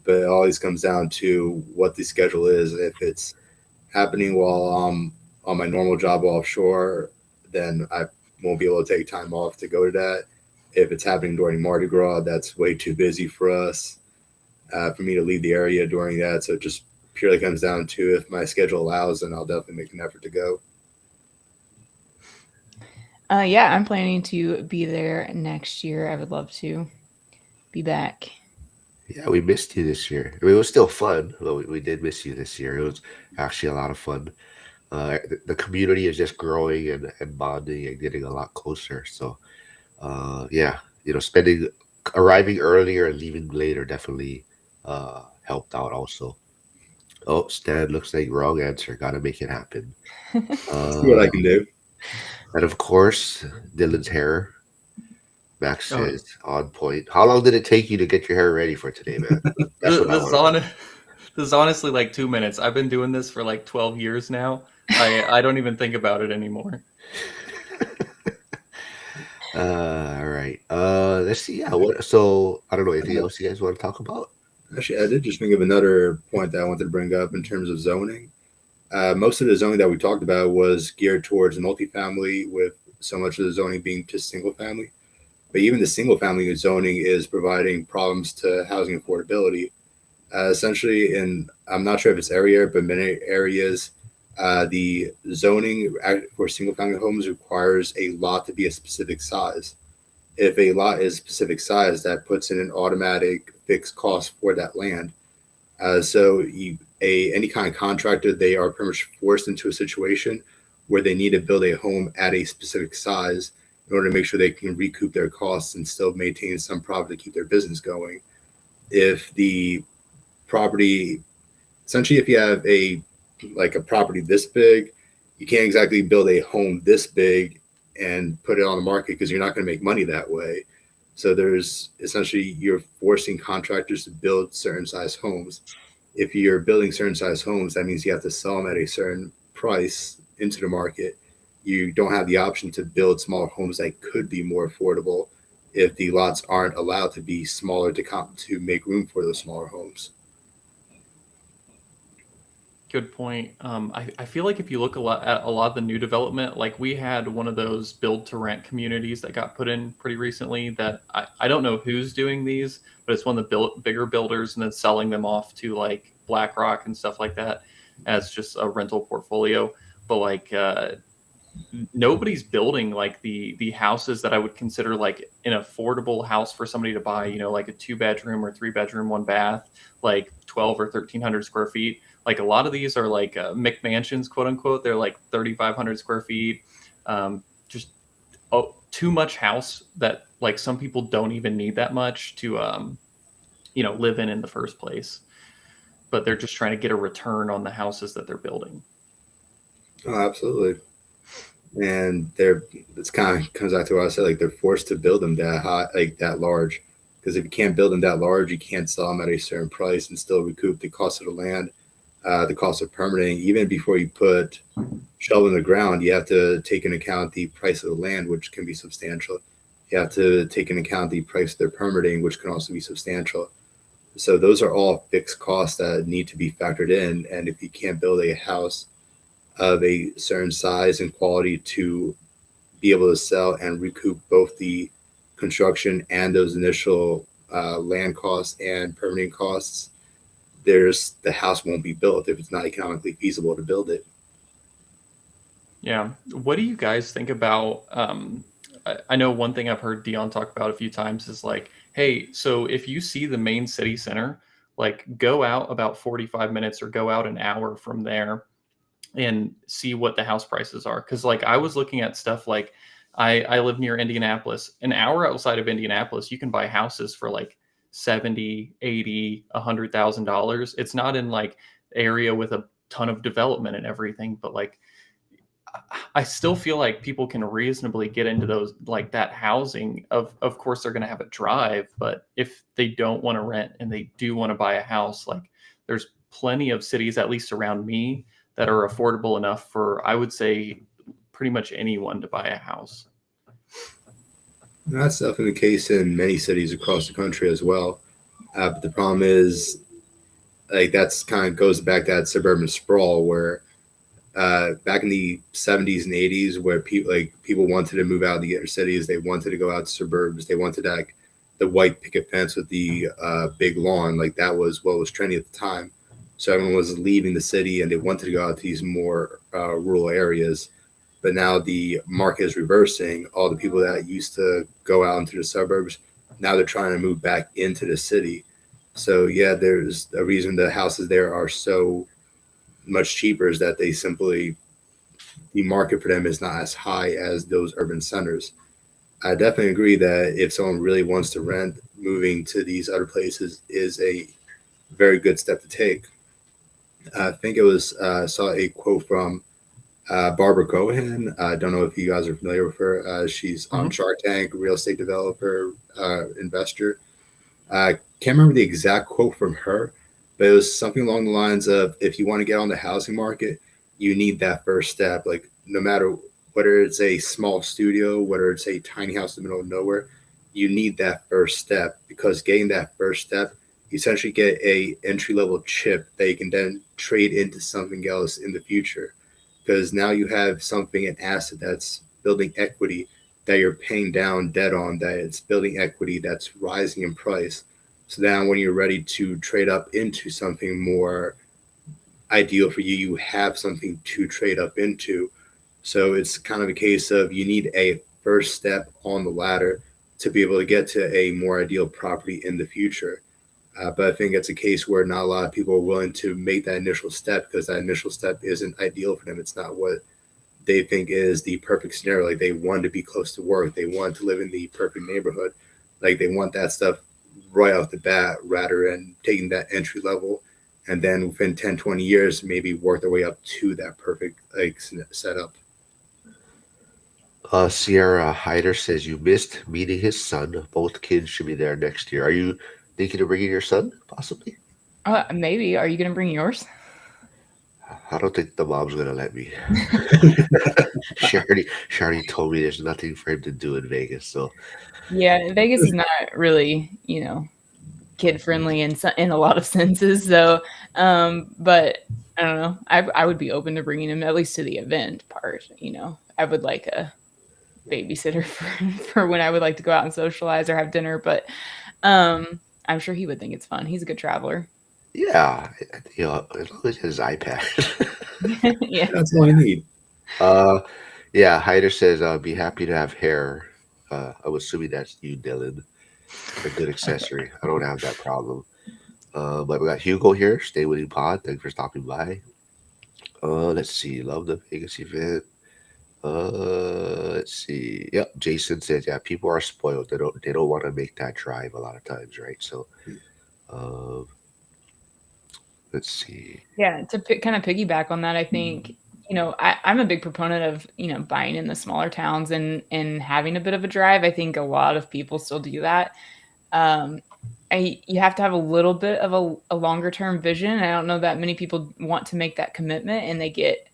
but it always comes down to what the schedule is. If it's happening while I'm on my normal job offshore, then I won't be able to take time off to go to that. If it's happening during Mardi Gras, that's way too busy for us, for me to leave the area during that. So it just purely comes down to if my schedule allows, then I'll definitely make an effort to go. Yeah, I'm planning to be there next year. I would love to be back. Yeah, we missed you this year. I mean, it was still fun, but we did miss you this year. It was actually a lot of fun. The community is just growing and bonding and getting a lot closer. So, yeah, arriving earlier and leaving later definitely helped out also. Oh, Stan, looks like wrong answer. Gotta make it happen. See what I Uh, can do. and of course, Dylan's hair. Max Oh, says on point. How long did it take you to get your hair ready for today, man? That's what I this is want to know. this is honestly like 2 minutes. I've been doing this for like 12 years now. I don't even think about it anymore. All right. Let's see. Yeah. What? So I don't know. Anything else you guys want to talk about? Actually, I did just think of another point that I wanted to bring up in terms of zoning. Most of the zoning that we talked about was geared towards multifamily, with so much of the zoning being just single family. But even the single family zoning is providing problems to housing affordability. Essentially, and I'm not sure if it's area, but many areas, the zoning for single family homes requires a lot to be a specific size. If a lot is specific size, that puts in an automatic fixed cost for that land. Any kind of contractor, they are pretty much forced into a situation where they need to build a home at a specific size in order to make sure they can recoup their costs and still maintain some profit to keep their business going. If the property, essentially, if you have a property this big, you can't exactly build a home this big and put it on the market because you're not going to make money that way. So there's essentially, you're forcing contractors to build certain size homes. If you're building certain size homes, that means you have to sell them at a certain price into the market. You don't have the option to build smaller homes that could be more affordable if the lots aren't allowed to be smaller to make room for those smaller homes. Good point. I feel like if you look at a lot of the new development, like we had one of those build to rent communities that got put in pretty recently that I don't know who's doing these, but it's one of the bigger builders and then selling them off to like BlackRock and stuff like that as just a rental portfolio. But like nobody's building like the houses that I would consider like an affordable house for somebody to buy, like a 2-bedroom or 3-bedroom, 1 bath, like 12 or 1300 square feet. Like a lot of these are like McMansions, quote unquote. They're like 3,500 square feet. Just too much house that like some people don't even need that much to, live in the first place. But they're just trying to get a return on the houses that they're building. Oh, absolutely. And it's kind of comes back to what I said, like they're forced to build them that high, like that large. Because if you can't build them that large, you can't sell them at a certain price and still recoup the cost of the land, the cost of permitting. Even before you put shovel in the ground, you have to take into account the price of the land, which can be substantial. You have to take into account the price of their permitting, which can also be substantial. So those are all fixed costs that need to be factored in. And if you can't build a house of a certain size and quality to be able to sell and recoup both the construction and those initial land costs and permitting costs, the house won't be built if it's not economically feasible to build it. Yeah. What do you guys think about? I know one thing I've heard Dion talk about a few times is like, hey, so if you see the main city center, like go out about 45 minutes or go out an hour from there and see what the house prices are. Cause like I was looking at stuff like I live near Indianapolis. An hour outside of Indianapolis, you can buy houses for like 70, 80, $100,000. It's not in like area with a ton of development and everything, but like I still feel like people can reasonably get into those like that housing. Of course they're going to have a drive, but if they don't want to rent and they do want to buy a house, like there's plenty of cities, at least around me, that are affordable enough for I would say pretty much anyone to buy a house. And that's definitely the case in many cities across the country as well. But the problem is, like, that's kind of goes back to that suburban sprawl where back in the 70s and 80s, where people wanted to move out of the inner cities, they wanted to go out to suburbs, they wanted like the white picket fence with the big lawn, like that was what was trendy at the time. So everyone was leaving the city and they wanted to go out to these more rural areas. But now the market is reversing. All the people that used to go out into the suburbs, now they're trying to move back into the city. So yeah, there's a reason the houses there are so much cheaper, is that the market for them is not as high as those urban centers. I definitely agree that if someone really wants to rent, moving to these other places is a very good step to take. I think it was saw a quote from Barbara Cohen. I don't know if you guys are familiar with her. She's on Mhm. Shark Tank, real estate developer, investor. I can't remember the exact quote from her, but it was something along the lines of, if you want to get on the housing market, you need that first step. Like, no matter whether it's a small studio, whether it's a tiny house in the middle of nowhere, you need that first step, because getting that first step, you essentially get a entry level chip that you can then trade into something else in the future. Because now you have something, an asset that's building equity, that you're paying down debt on, that it's building equity that's rising in price. So now when you're ready to trade up into something more ideal for you, you have something to trade up into. So it's kind of a case of, you need a first step on the ladder to be able to get to a more ideal property in the future. But I think it's a case where not a lot of people are willing to make that initial step, because that initial step isn't ideal for them. It's not what they think is the perfect scenario. Like, they want to be close to work, they want to live in the perfect neighborhood, like they want that stuff right off the bat, rather than taking that entry level and then within 10, 20 years maybe work their way up to that perfect like setup. Sierra Hyder says you missed meeting his son. Both kids should be there next year. Are you thinking of bringing your son, possibly? Maybe. Are you going to bring yours? I don't think the mom's gonna let me. She already told me there's nothing for him to do in Vegas. So Yeah, Vegas is not really, kid friendly in a lot of senses. So, but I don't know. I would be open to bringing him at least to the event part. I would like a babysitter for when I would like to go out and socialize or have dinner. But I'm sure he would think it's fun. He's a good traveler. yeah, as long as he has his iPad. Yeah. That's all I need. uh, yeah, Hyder says be happy to have hair. I'm assuming that's you, Dylan. A good accessory. I don't have that problem. But we got Hugo here. Stay with you, Pod. Thanks for stopping by. Let's see. Love the Vegas event. Let's see. Yep. Jason says, yeah, people are spoiled. They don't want to make that drive a lot of times, right? So, uh, let's see. Yeah, to kind of piggyback on that, I think, I'm a big proponent of, buying in the smaller towns and having a bit of a drive. I think a lot of people still do that. Um, you have to have a little bit of a longer term vision. I don't know that many people want to make that commitment, and they get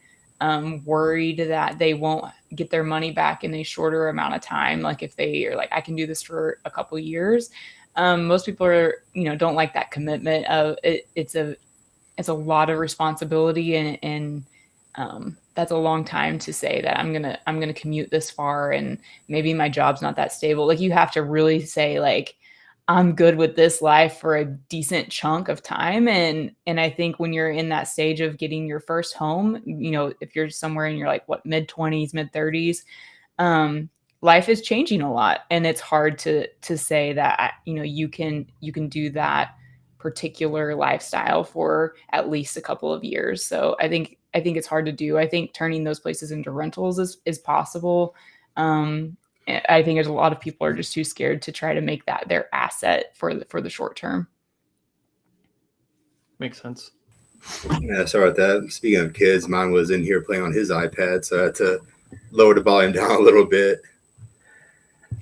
worried that they won't get their money back in a shorter amount of time. Like if they are like, I can do this for a couple years. Most people are, don't like that commitment of it. It's a lot of responsibility, and that's a long time to say that I'm gonna commute this far, and maybe my job's not that stable. Like, you have to really say, like, I'm good with this life for a decent chunk of time. And I think when you're in that stage of getting your first home, if you're somewhere in your, like, what, mid 20s, mid 30s, um, life is changing a lot, and it's hard to say that, you can do that particular lifestyle for at least a couple of years. So I think it's hard to do. I think turning those places into rentals is possible. I think there's a lot of people are just too scared to try to make that their asset for the short term. Makes sense. Yeah, sorry about that. Speaking of kids, mine was in here playing on his iPad, so I had to lower the volume down a little bit.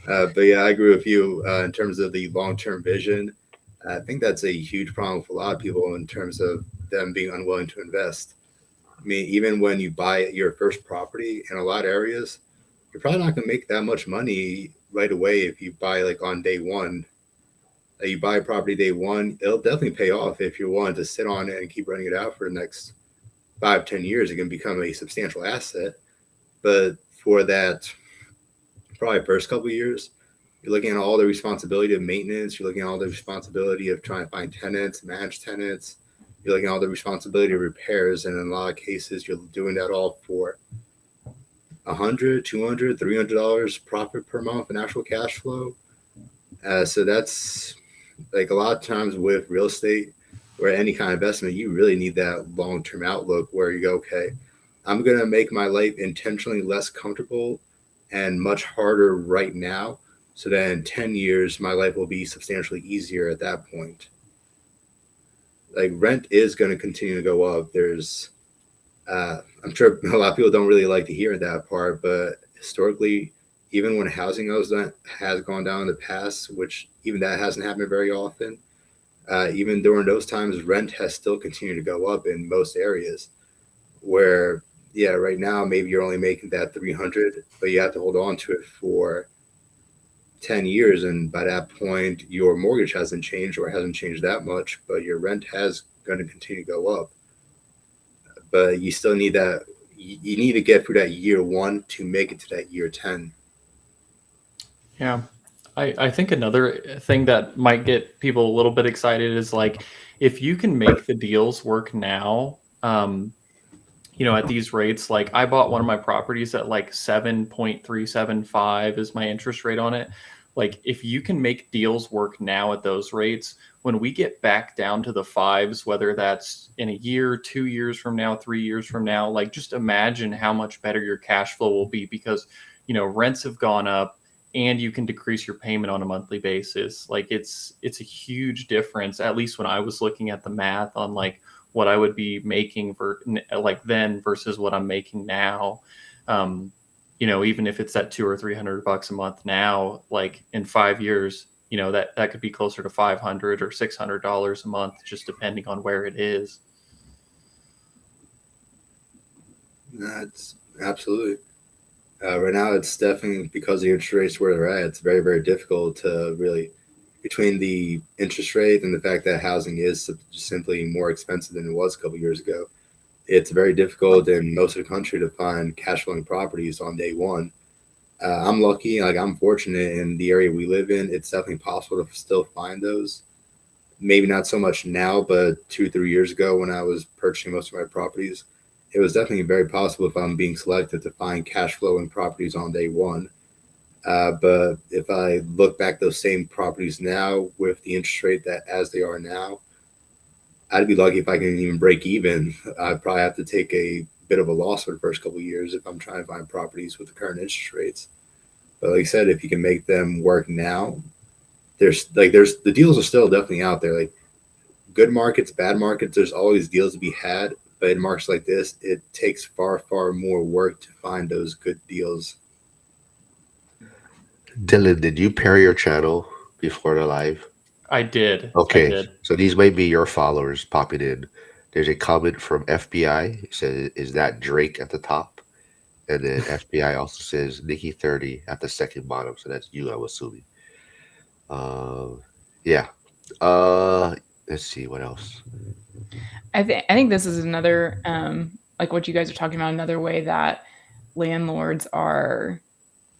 But yeah, I agree with you in terms of the long-term vision. I think that's a huge problem for a lot of people in terms of them being unwilling to invest. I mean, even when you buy your first property in a lot of areas, you're probably not going to make that much money right away if you buy like on day one. You buy a property day one, it'll definitely pay off if you're willing to sit on it and keep running it out for the next 5, 10 years. It can become a substantial asset. But for that, probably first couple of years, you're looking at all the responsibility of maintenance. You're looking at all the responsibility of trying to find tenants, manage tenants. You're looking at all the responsibility of repairs. And in a lot of cases, you're doing that all for $100, $200, $300 profit per month in actual cash flow. So that's like a lot of times with real estate or any kind of investment, you really need that long-term outlook where you go, okay, I'm going to make my life intentionally less comfortable and much harder right now, so that in 10 years, my life will be substantially easier at that point. Like, rent is going to continue to go up. I'm sure a lot of people don't really like to hear that part, but historically, even when housing has gone down in the past, which even that hasn't happened very often, even during those times, rent has still continued to go up in most areas. Where, yeah, right now maybe you're only making that 300, but you have to hold on to it for 10 years, and by that point, your mortgage hasn't changed or hasn't changed that much, but your rent has going to continue to go up. But you still need that. You need to get through that year one to make it to that year 10. Yeah. I think another thing that might get people a little bit excited is, like, if you can make the deals work now, at these rates. Like, I bought one of my properties at like 7.375 is my interest rate on it. Like, if you can make deals work now at those rates, when we get back down to the fives, whether that's in a year, 2 years from now, 3 years from now, like, just imagine how much better your cash flow will be, because, rents have gone up and you can decrease your payment on a monthly basis. Like, it's a huge difference, at least when I was looking at the math on, like, what I would be making for like then versus what I'm making now. Even if it's that $200 or $300 a month now, like in 5 years, that could be closer to $500 or $600 a month, just depending on where it is. That's absolutely. Right now, it's definitely because the interest rates where they're at. It's very, very difficult to really, between the interest rate and the fact that housing is simply more expensive than it was a couple of years ago. It's very difficult in most of the country to find cash flowing properties on day one. I'm lucky, like I'm fortunate in the area we live in. It's definitely possible to still find those. Maybe not so much now, but 2, 3 years ago when I was purchasing most of my properties, it was definitely very possible if I'm being selected to find cash flowing properties on day one. But if I look back those same properties now with the interest rate that as they are now, I'd be lucky if I can even break even. I'd probably have to take a bit of a loss for the first couple of years if I'm trying to find properties with the current interest rates. But like I said, if you can make them work now, there's the deals are still definitely out there. Like, good markets, bad markets, there's always deals to be had. But in markets like this, it takes far, far more work to find those good deals. Dylan, did you pair your channel before the live? I did. Okay, so these might be your followers popping in. There's a comment from FBI. It says, "Is that Drake at the top?" And then FBI also says Nikki 30 at the second bottom. So that's you, I'm assuming. Uh, Yeah. Uh, let's see what else. I think this is another like what you guys are talking about, another way that landlords are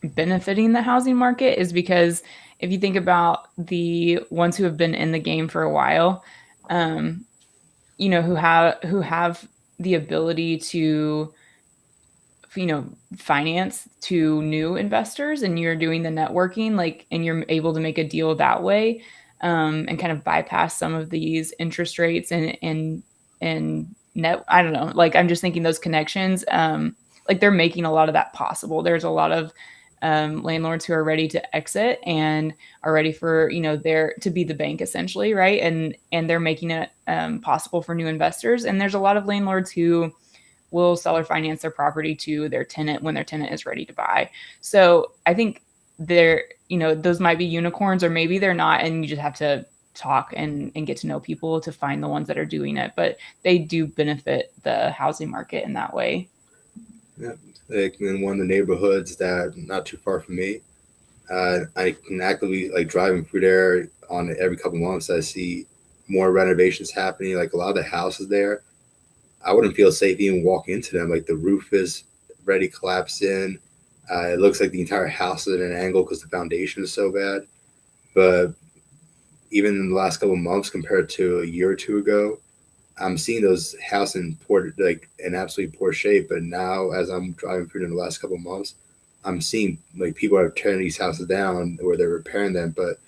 benefiting the housing market is because if you think about the ones who have been in the game for a while, um, who have the ability to finance to new investors, and you're doing the networking, like, and you're able to make a deal that way, and kind of bypass some of these interest rates and net. I don't know. Like, I'm just thinking those connections, like they're making a lot of that possible. There's a lot of landlords who are ready to exit and are ready for their to be the bank essentially, right? And they're making it possible for new investors. And there's a lot of landlords who will sell or finance their property to their tenant when their tenant is ready to buy. So I think those might be unicorns, or maybe they're not, and you just have to talk and get to know people to find the ones that are doing it. But they do benefit the housing market in that way. Yeah, like in one of the neighborhoods that not too far from me, I can actively like driving through there on every couple months. I see more renovations happening. Like a lot of the houses there, I wouldn't feel safe even walking into them. Like the roof is ready to collapse in. It looks like the entire house is at an angle because the foundation is so bad. But even in the last couple of months compared to a year or two ago, I'm seeing those houses in poor, like in absolutely poor shape. But now, as I'm driving through them the last couple of months, I'm seeing like people are tearing these houses down or they're repairing them, but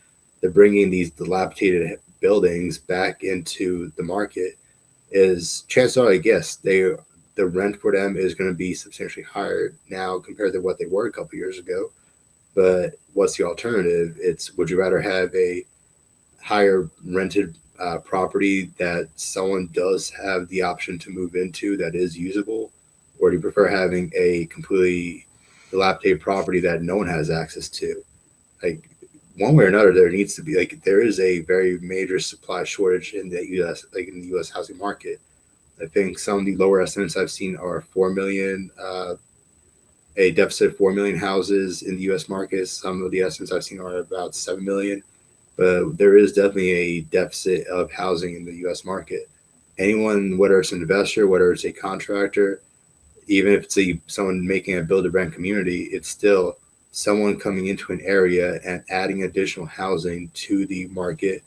they're bringing these dilapidated buildings back into the market. Is chances are, I guess, the rent for them is going to be substantially higher now compared to what they were a couple years ago. But what's the alternative? It's would you rather have a higher rented property that someone does have the option to move into that is usable, or do you prefer having a completely dilapidated property that no one has access to? Like one way or another, there needs to be like there is a very major supply shortage in the U.S. like in the U.S. housing market. I think some of the lower estimates I've seen are 4 million, a deficit of 4 million houses in the U.S. market. Some of the estimates I've seen are about 7 million, but there is definitely a deficit of housing in the U.S. market. Anyone, whether it's an investor, whether it's a contractor, even if it's someone making a build to rent community, it's still someone coming into an area and adding additional housing to the market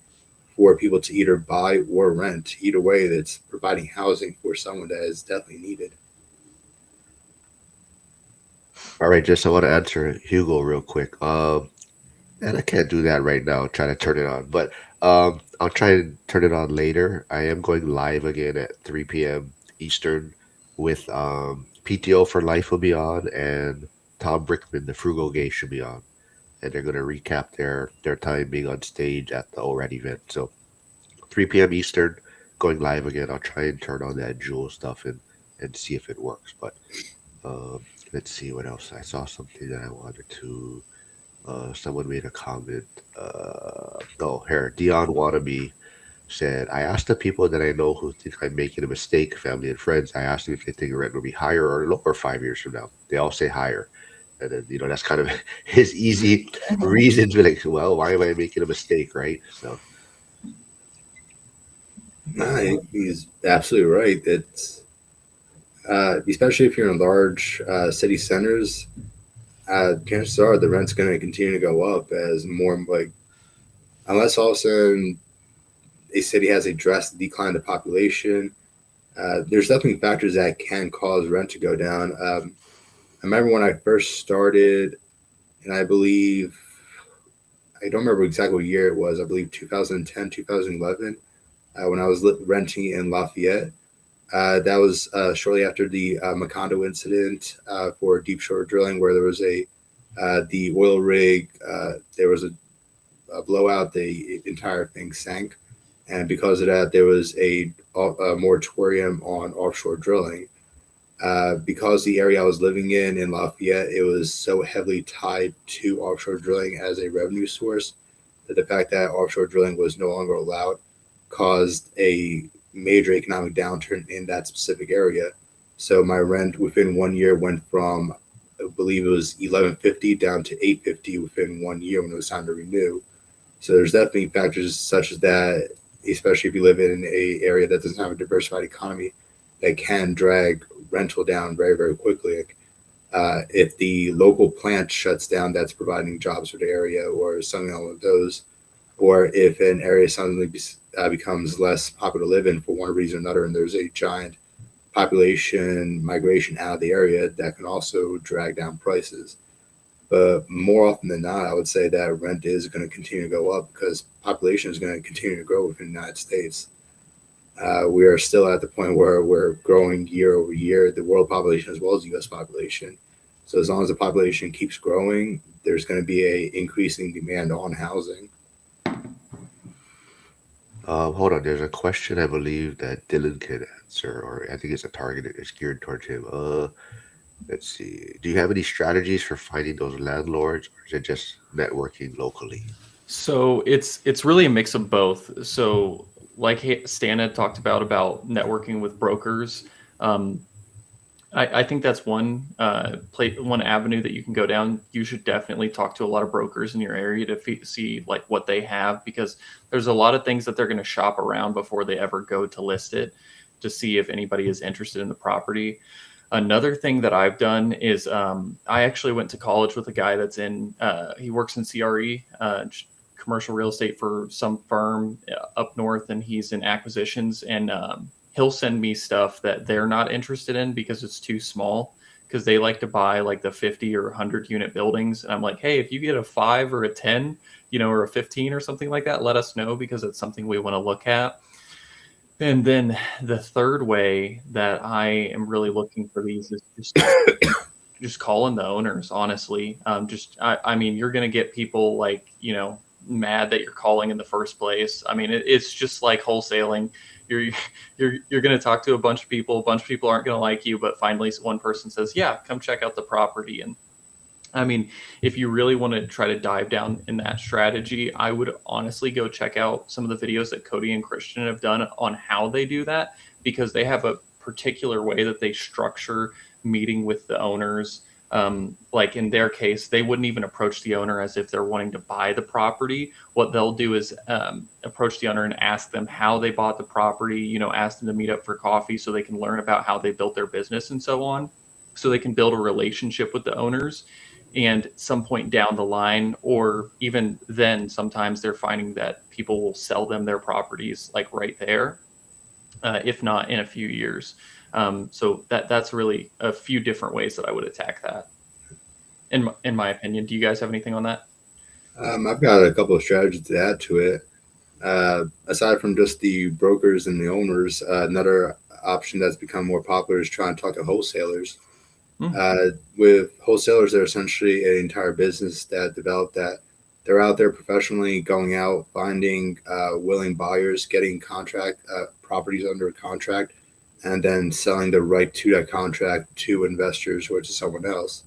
for people to either buy or rent. Either way, that's providing housing for someone that is definitely needed. All right, just I want to answer Hugo real quick. And I can't do that right now. Trying to turn it on, but I'll try and turn it on later. I am going live again at 3 p.m. Eastern with PTO for Life will be on, and Tom Brickman, the Frugal Gay, should be on, and they're going to recap their time being on stage at the ORAD event. So 3 p.m. Eastern, going live again. I'll try and turn on that Jewel stuff and see if it works. But um, let's see what else. I saw something that I wanted to. Someone made a comment. Oh, here, Dion Wannabe said, I asked the people that I know who think I'm making a mistake, family and friends, I asked them if they think rent will be higher or lower 5 years from now. They all say higher. And then, that's kind of his easy reason to be like, well, why am I making a mistake, right? So, No, he's absolutely right. It's especially if you're in large city centers, chances are the rent's going to continue to go up as more like unless all of a sudden a city has a drastic decline in the population. There's definitely factors that can cause rent to go down. I remember when I first started, and I believe I don't remember exactly what year it was. I believe 2010, 2011, when I was renting in Lafayette. That was shortly after the Macondo incident for deep shore drilling, where there was the oil rig. There was a blowout. The entire thing sank, and because of that, there was a moratorium on offshore drilling. Because the area I was living in Lafayette, it was so heavily tied to offshore drilling as a revenue source that the fact that offshore drilling was no longer allowed caused a major economic downturn in that specific area. So my rent within 1 year went from, I believe it was 1150 down to 850 within 1 year when it was time to renew. So there's definitely factors such as that, especially if you live in a area that doesn't have a diversified economy, that can drag rental down very, very quickly. Like, if the local plant shuts down that's providing jobs for the area or something along those, or if an area suddenly becomes less popular to live in for one reason or another, and there's a giant population migration out of the area, that can also drag down prices. But more often than not, I would say that rent is going to continue to go up because population is going to continue to grow within the United States. We are still at the point where we're growing year over year, the world population as well as the U.S. population. So as long as the population keeps growing, there's going to be a increasing demand on housing. Hold on. There's a question I believe that Dylan can answer, or I think it's a target it's geared towards him. Let's see. Do you have any strategies for finding those landlords, or is it just networking locally? So it's really a mix of both. So like Stan had talked about networking with brokers. Um, I think that's one avenue that you can go down. You should definitely talk to a lot of brokers in your area to see like what they have, because there's a lot of things that they're going to shop around before they ever go to list it, to see if anybody is interested in the property. Another thing that I've done is I actually went to college with a guy that's he works in CRE, commercial real estate for some firm up north, and he's in acquisitions, and he'll send me stuff that they're not interested in because it's too small, because they like to buy like the 50 or 100 unit buildings. And I'm like, hey, if you get a 5 or a 10, or a 15 or something like that, let us know, because it's something we want to look at. And then the third way that I am really looking for these is just calling the owners, honestly. I mean, you're going to get people like, mad that you're calling in the first place. I mean, it's just like wholesaling. You're you're going to talk to a bunch of people. A bunch of people aren't going to like you, but finally one person says, yeah, come check out the property. And I mean, if you really want to try to dive down in that strategy, I would honestly go check out some of the videos that Cody and Christian have done on how they do that, because they have a particular way that they structure meeting with the owners. Like in their case, they wouldn't even approach the owner as if they're wanting to buy the property. What they'll do is approach the owner and ask them how they bought the property, ask them to meet up for coffee so they can learn about how they built their business and so on. So they can build a relationship with the owners. And some point down the line, or even then, sometimes they're finding that people will sell them their properties like right there, if not in a few years. So that's really a few different ways that I would attack that. In my opinion, do you guys have anything on that? I've got a couple of strategies to add to it. Aside from just the brokers and the owners, another option that's become more popular is trying to talk to wholesalers. With wholesalers, they're essentially an entire business that developed that. They're out there professionally going out, finding willing buyers, getting properties under a contract, and then selling the right to that contract to investors or to someone else.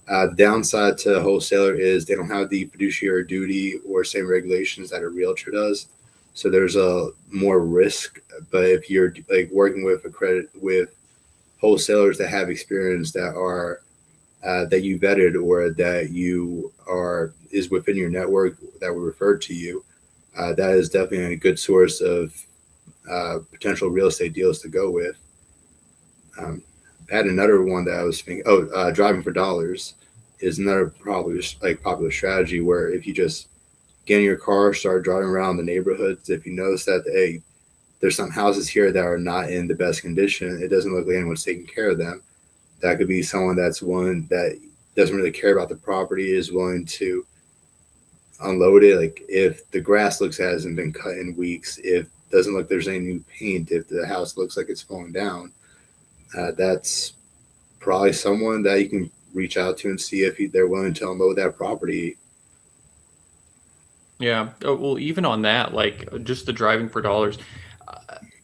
The downside to a wholesaler is they don't have the fiduciary duty or same regulations that a realtor does. So there's a more risk. But if you're like working with wholesalers that have experience, that are that you vetted, or that is within your network, that were referred to you, that is definitely a good source of potential real estate deals to go with. I had another one that I was thinking. Driving for dollars is another probably popular strategy, where if you just get in your car, start driving around the neighborhoods, if you notice that there's some houses here that are not in the best condition, it doesn't look like anyone's taking care of them. That could be someone that's one that doesn't really care about the property, is willing to unload it. Like if the grass hasn't been cut in weeks, if it doesn't look there's any new paint, if the house looks like it's falling down, that's probably someone that you can reach out to and see if they're willing to unload that property. Yeah. Well, even on that, like just the driving for dollars,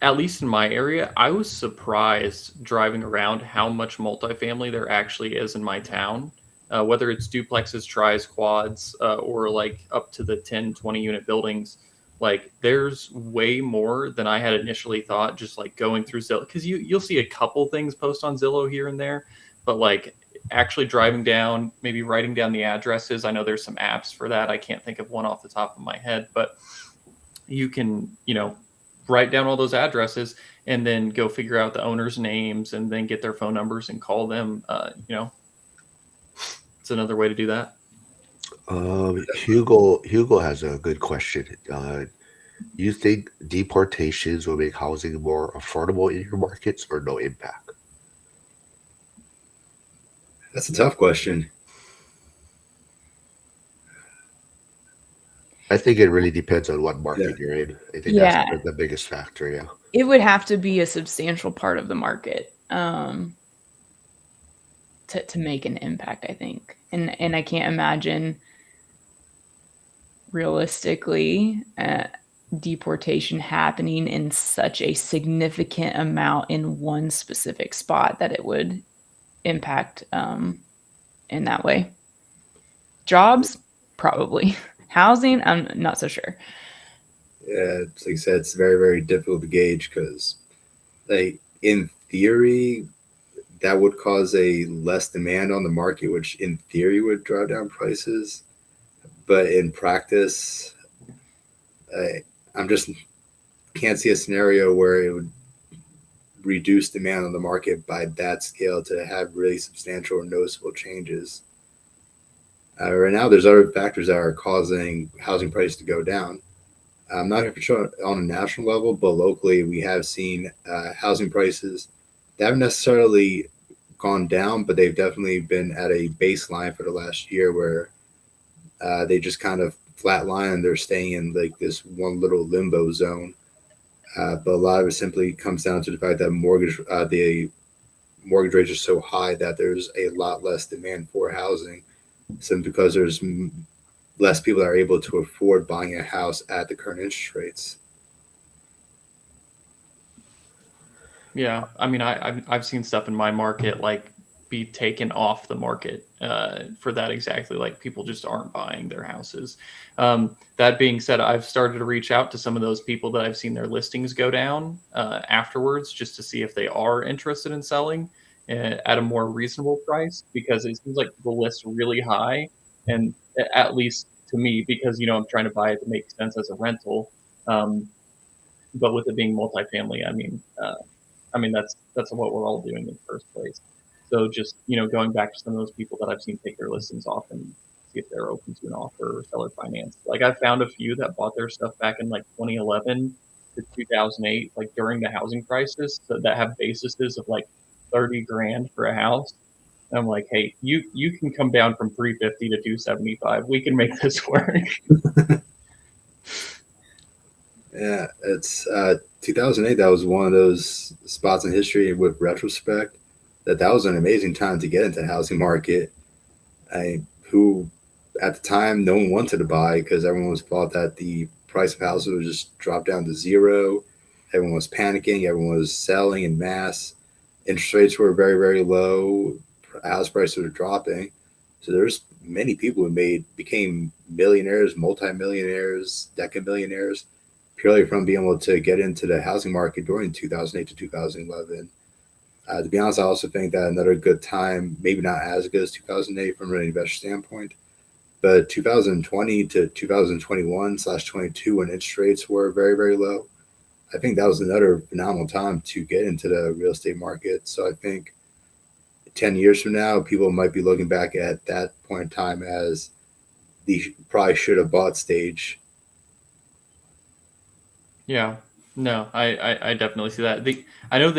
at least in my area, I was surprised driving around how much multifamily there actually is in my town, whether it's duplexes, tris, quads, or like up to the 10, 20 unit buildings. Like there's way more than I had initially thought, just like going through Zillow, because you'll see a couple things post on Zillow here and there, but like actually driving down, maybe writing down the addresses. I know there's some apps for that. I can't think of one off the top of my head, but you can, write down all those addresses and then go figure out the owners' names and then get their phone numbers and call them. It's another way to do that. Hugo has a good question. You think deportations will make housing more affordable in your markets or no impact? That's a tough question. I think it really depends on what market you're in. I think that's Yeah, the biggest factor. Yeah. it would have to be a substantial part of the market to make an impact, I think. And I can't imagine realistically deportation happening in such a significant amount in one specific spot that it would impact in that way. Jobs, probably. Housing, I'm not so sure. Yeah, it's like I said, it's very, very difficult to gauge because, like, in theory, that would cause a less demand on the market, which in theory would drive down prices. But in practice, I'm just can't see a scenario where it would reduce demand on the market by that scale to have really substantial or noticeable changes. Right now, there's other factors that are causing housing prices to go down. I'm not sure on a national level, but locally, we have seen housing prices that haven't necessarily gone down, but they've definitely been at a baseline for the last year where they just kind of flatline and they're staying in like this one little limbo zone. But a lot of it simply comes down to the fact that the mortgage rates are so high that there's a lot less demand for housing, simply because there's less people that are able to afford buying a house at the current interest rates. Yeah, I mean, I've seen stuff in my market like be taken off the market for that exactly. Like people just aren't buying their houses. That being said, I've started to reach out to some of those people that I've seen their listings go down afterwards, just to see if they are interested in selling at a more reasonable price, because it seems like the list really high, and at least to me, because I'm trying to buy it to make sense as a rental. But with it being multifamily, I mean, that's what we're all doing in the first place. So just, going back to some of those people that I've seen take their listings off and see if they're open to an offer or seller finance. Like I found a few that bought their stuff back in like 2011 to 2008, like during the housing crisis, that have bases of like 30 grand for a house. And I'm like, hey, you can come down from 350 to 275. We can make this work. Yeah, it's 2008. That was one of those spots in history with retrospect that was an amazing time to get into the housing market. Who at the time no one wanted to buy because everyone was thought that the price of houses would just drop down to zero. Everyone was panicking. Everyone was selling in mass. Interest rates were very, very low. House prices were dropping. So there's many people who became millionaires, multimillionaires, decamillionaires purely from being able to get into the housing market during 2008 to 2011. To be honest, I also think that another good time, maybe not as good as 2008 from an investor standpoint, but 2020 to 2021/22, when interest rates were very, very low, I think that was another phenomenal time to get into the real estate market. So I think 10 years from now, people might be looking back at that point in time as the probably should have bought stage. Yeah, no, I definitely see that. I know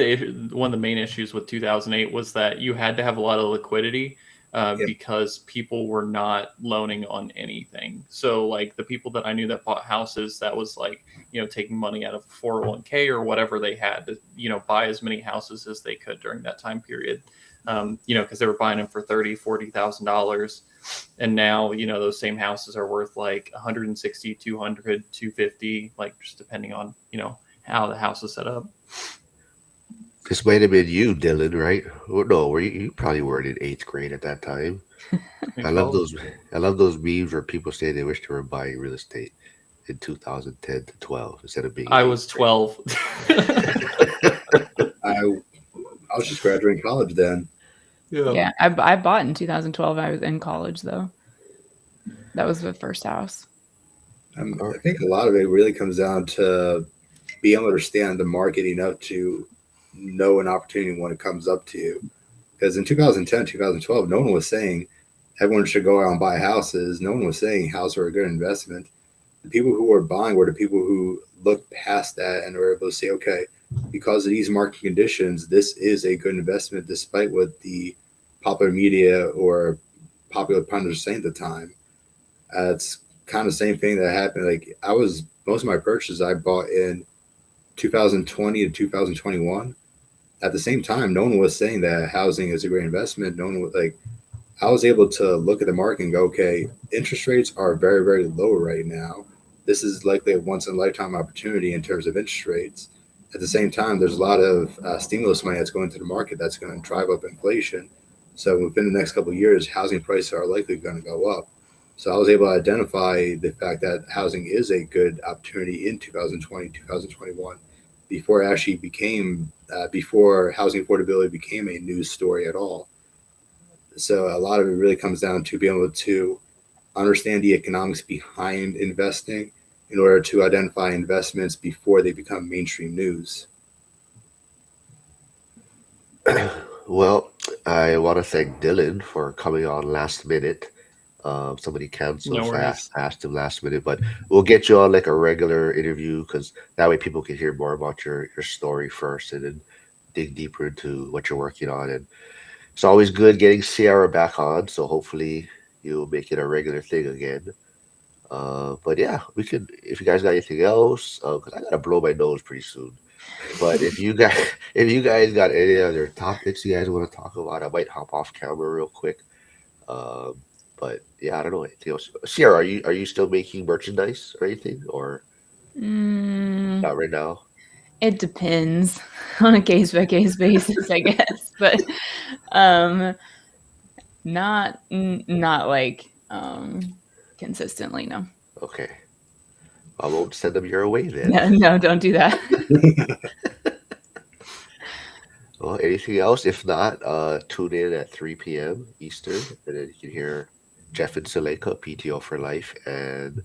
one of the main issues with 2008 was that you had to have a lot of liquidity because people were not loaning on anything. So like the people that I knew that bought houses, that was like, taking money out of 401k or whatever they had to, buy as many houses as they could during that time period. Because they were buying them for $30,000-$40,000. And now, those same houses are worth like 160, 200, 250, like just depending on, how the house is set up. This might have been you, Dylan, right? Oh, no, you probably weren't in 8th grade at that time. I love those memes where people say they wish they were buying real estate in 2010 to 12 instead of being. I was 12. I was just graduating college then. Yeah, I bought in 2012. I was in college though. That was the first house. I think a lot of it really comes down to being able to understand the market enough to know an opportunity when it comes up to you. Because in 2010, 2012, no one was saying everyone should go out and buy houses. No one was saying houses are a good investment. The people who were buying were the people who looked past that and were able to say, okay, because of these market conditions, this is a good investment, despite what the popular media or popular pundits were saying at the time. It's kind of the same thing that happened. Like most of my purchases I bought in 2020 to 2021. At the same time, no one was saying that housing is a great investment. No one was like, I was able to look at the market and go, okay, interest rates are very, very low right now. This is likely a once in a lifetime opportunity in terms of interest rates. At the same time, there's a lot of stimulus money that's going to the market that's going to drive up inflation. So within the next couple of years, housing prices are likely going to go up. So I was able to identify the fact that housing is a good opportunity in 2020, 2021, before it actually became, before housing affordability became a news story at all. So a lot of it really comes down to being able to understand the economics behind investing in order to identify investments before they become mainstream news. Well, I want to thank Dylan for coming on last minute. Somebody No canceled, so worries. I asked him last minute, but we'll get you on like a regular interview because that way people can hear more about your story first and then dig deeper into what you're working on. And it's always good getting Sierra back on, so hopefully you'll make it a regular thing again. But yeah, we could if you guys got anything else, because I gotta blow my nose pretty soon. But if you guys if you guys got any other topics you guys want to talk about, I might hop off camera real quick. Um, but yeah, I don't know anything else. Sierra, are you still making merchandise or anything, or Mm, not right now? it depends on a case by case basis, I guess, but um, not like consistently. No, Okay, I won't send them your way then. no, no, don't do that. Well, anything else? If not, tune in at 3 p.m. Eastern, and then you can hear Jeff and Seleka, PTO for life, and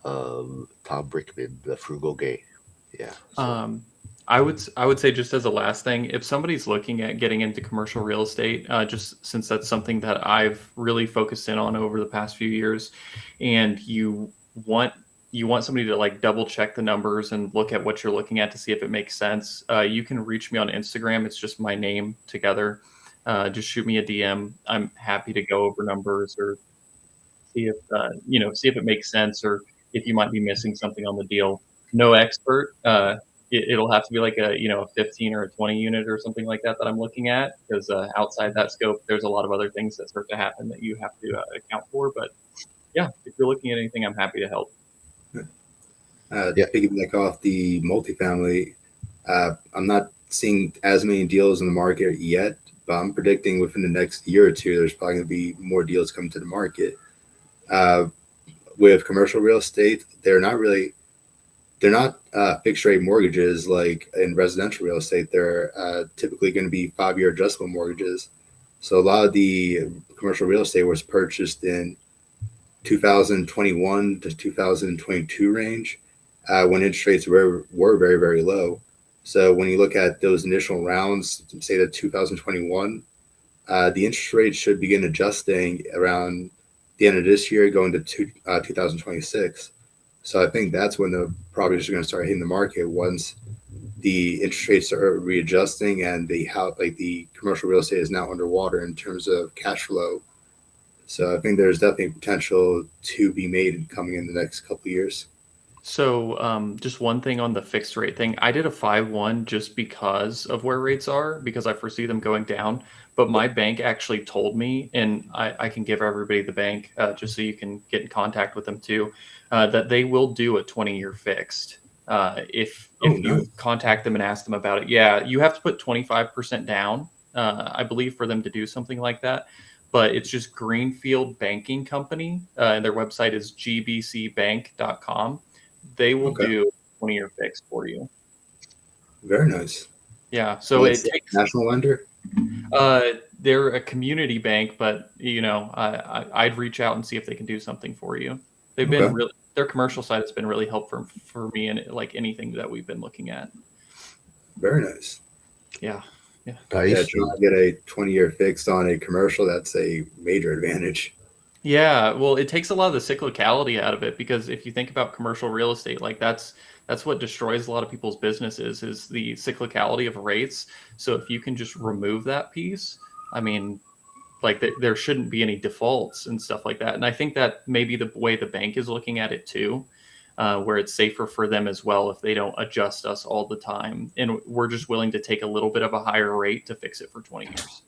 Tom Brickman, the frugal gay. Yeah. So Um, I would say just as a last thing, if somebody's looking at getting into commercial real estate, just since that's something that I've really focused in on over the past few years, and want you want somebody to like double check the numbers and look at what you're looking at to see if it makes sense, you can reach me on Instagram. It's just my name together. Just shoot me a DM. I'm happy to go over numbers or see if see if it makes sense or if you might be missing something on the deal. No expert. It'll have to be like a 15 or a 20 unit or something like that I'm looking at because outside that scope, there's a lot of other things that start to happen that you have to account for. But yeah, if you're looking at anything, I'm happy to help. yeah. Piggyback off the multifamily, I'm not seeing as many deals in the market yet, but I'm predicting within the next year or two, there's probably going to be more deals coming to the market. Uh, with commercial real estate, they're not fixed rate mortgages like in residential real estate. They're typically going to be 5-year adjustable mortgages. So a lot of the commercial real estate was purchased in 2021 to 2022 range when interest rates were very, very low. So when you look at those initial rounds, say that 2021, the interest rate should begin adjusting around the end of this year, going to 2026. So I think that's when the properties are going to start hitting the market once the interest rates are readjusting and the commercial real estate is now underwater in terms of cash flow. So I think there's definitely potential to be made coming in the next couple of years. So, just one thing on the fixed rate thing. I did a 5-1 just because of where rates are, because I foresee them going down. But my bank actually told me, and I can give everybody the bank just so you can get in contact with them too, that they will do a 20-year fixed. Oh, If you nice. contact them and ask them about it, yeah, you have to put 25% down, I believe, for them to do something like that. But it's just Greenfield Banking Company, and their website is gbcbank.com. They will Okay. do 20-year fix for you. Very nice. Yeah. And So it that's a takes national lender. uh they're a community bank, but I'd reach out and see if they can do something for you. They've been Okay. really their commercial side has been really helpful for me and like anything that we've been looking at. Very nice. Yeah. Yeah, Nice. trying to get a 20-year fixed on a commercial, that's a major advantage. Yeah, well, it takes a lot of the cyclicality out of it because if you think about commercial real estate, like that's what destroys a lot of people's businesses is the cyclicality of rates. So if you can just remove that piece, I mean, like there shouldn't be any defaults and stuff like that. And I think that maybe the way the bank is looking at it too, where it's safer for them as well if they don't adjust us all the time, and we're just willing to take a little bit of a higher rate to fix it for 20 years.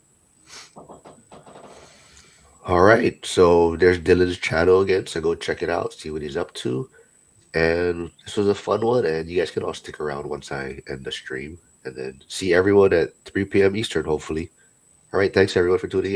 All right. So there's Dylan's channel again. So go check it out, see what he's up to. And this was a fun one. And you guys can all stick around once I end the stream and then see everyone at 3 p.m. Eastern, hopefully. All right. Thanks, everyone, for tuning in.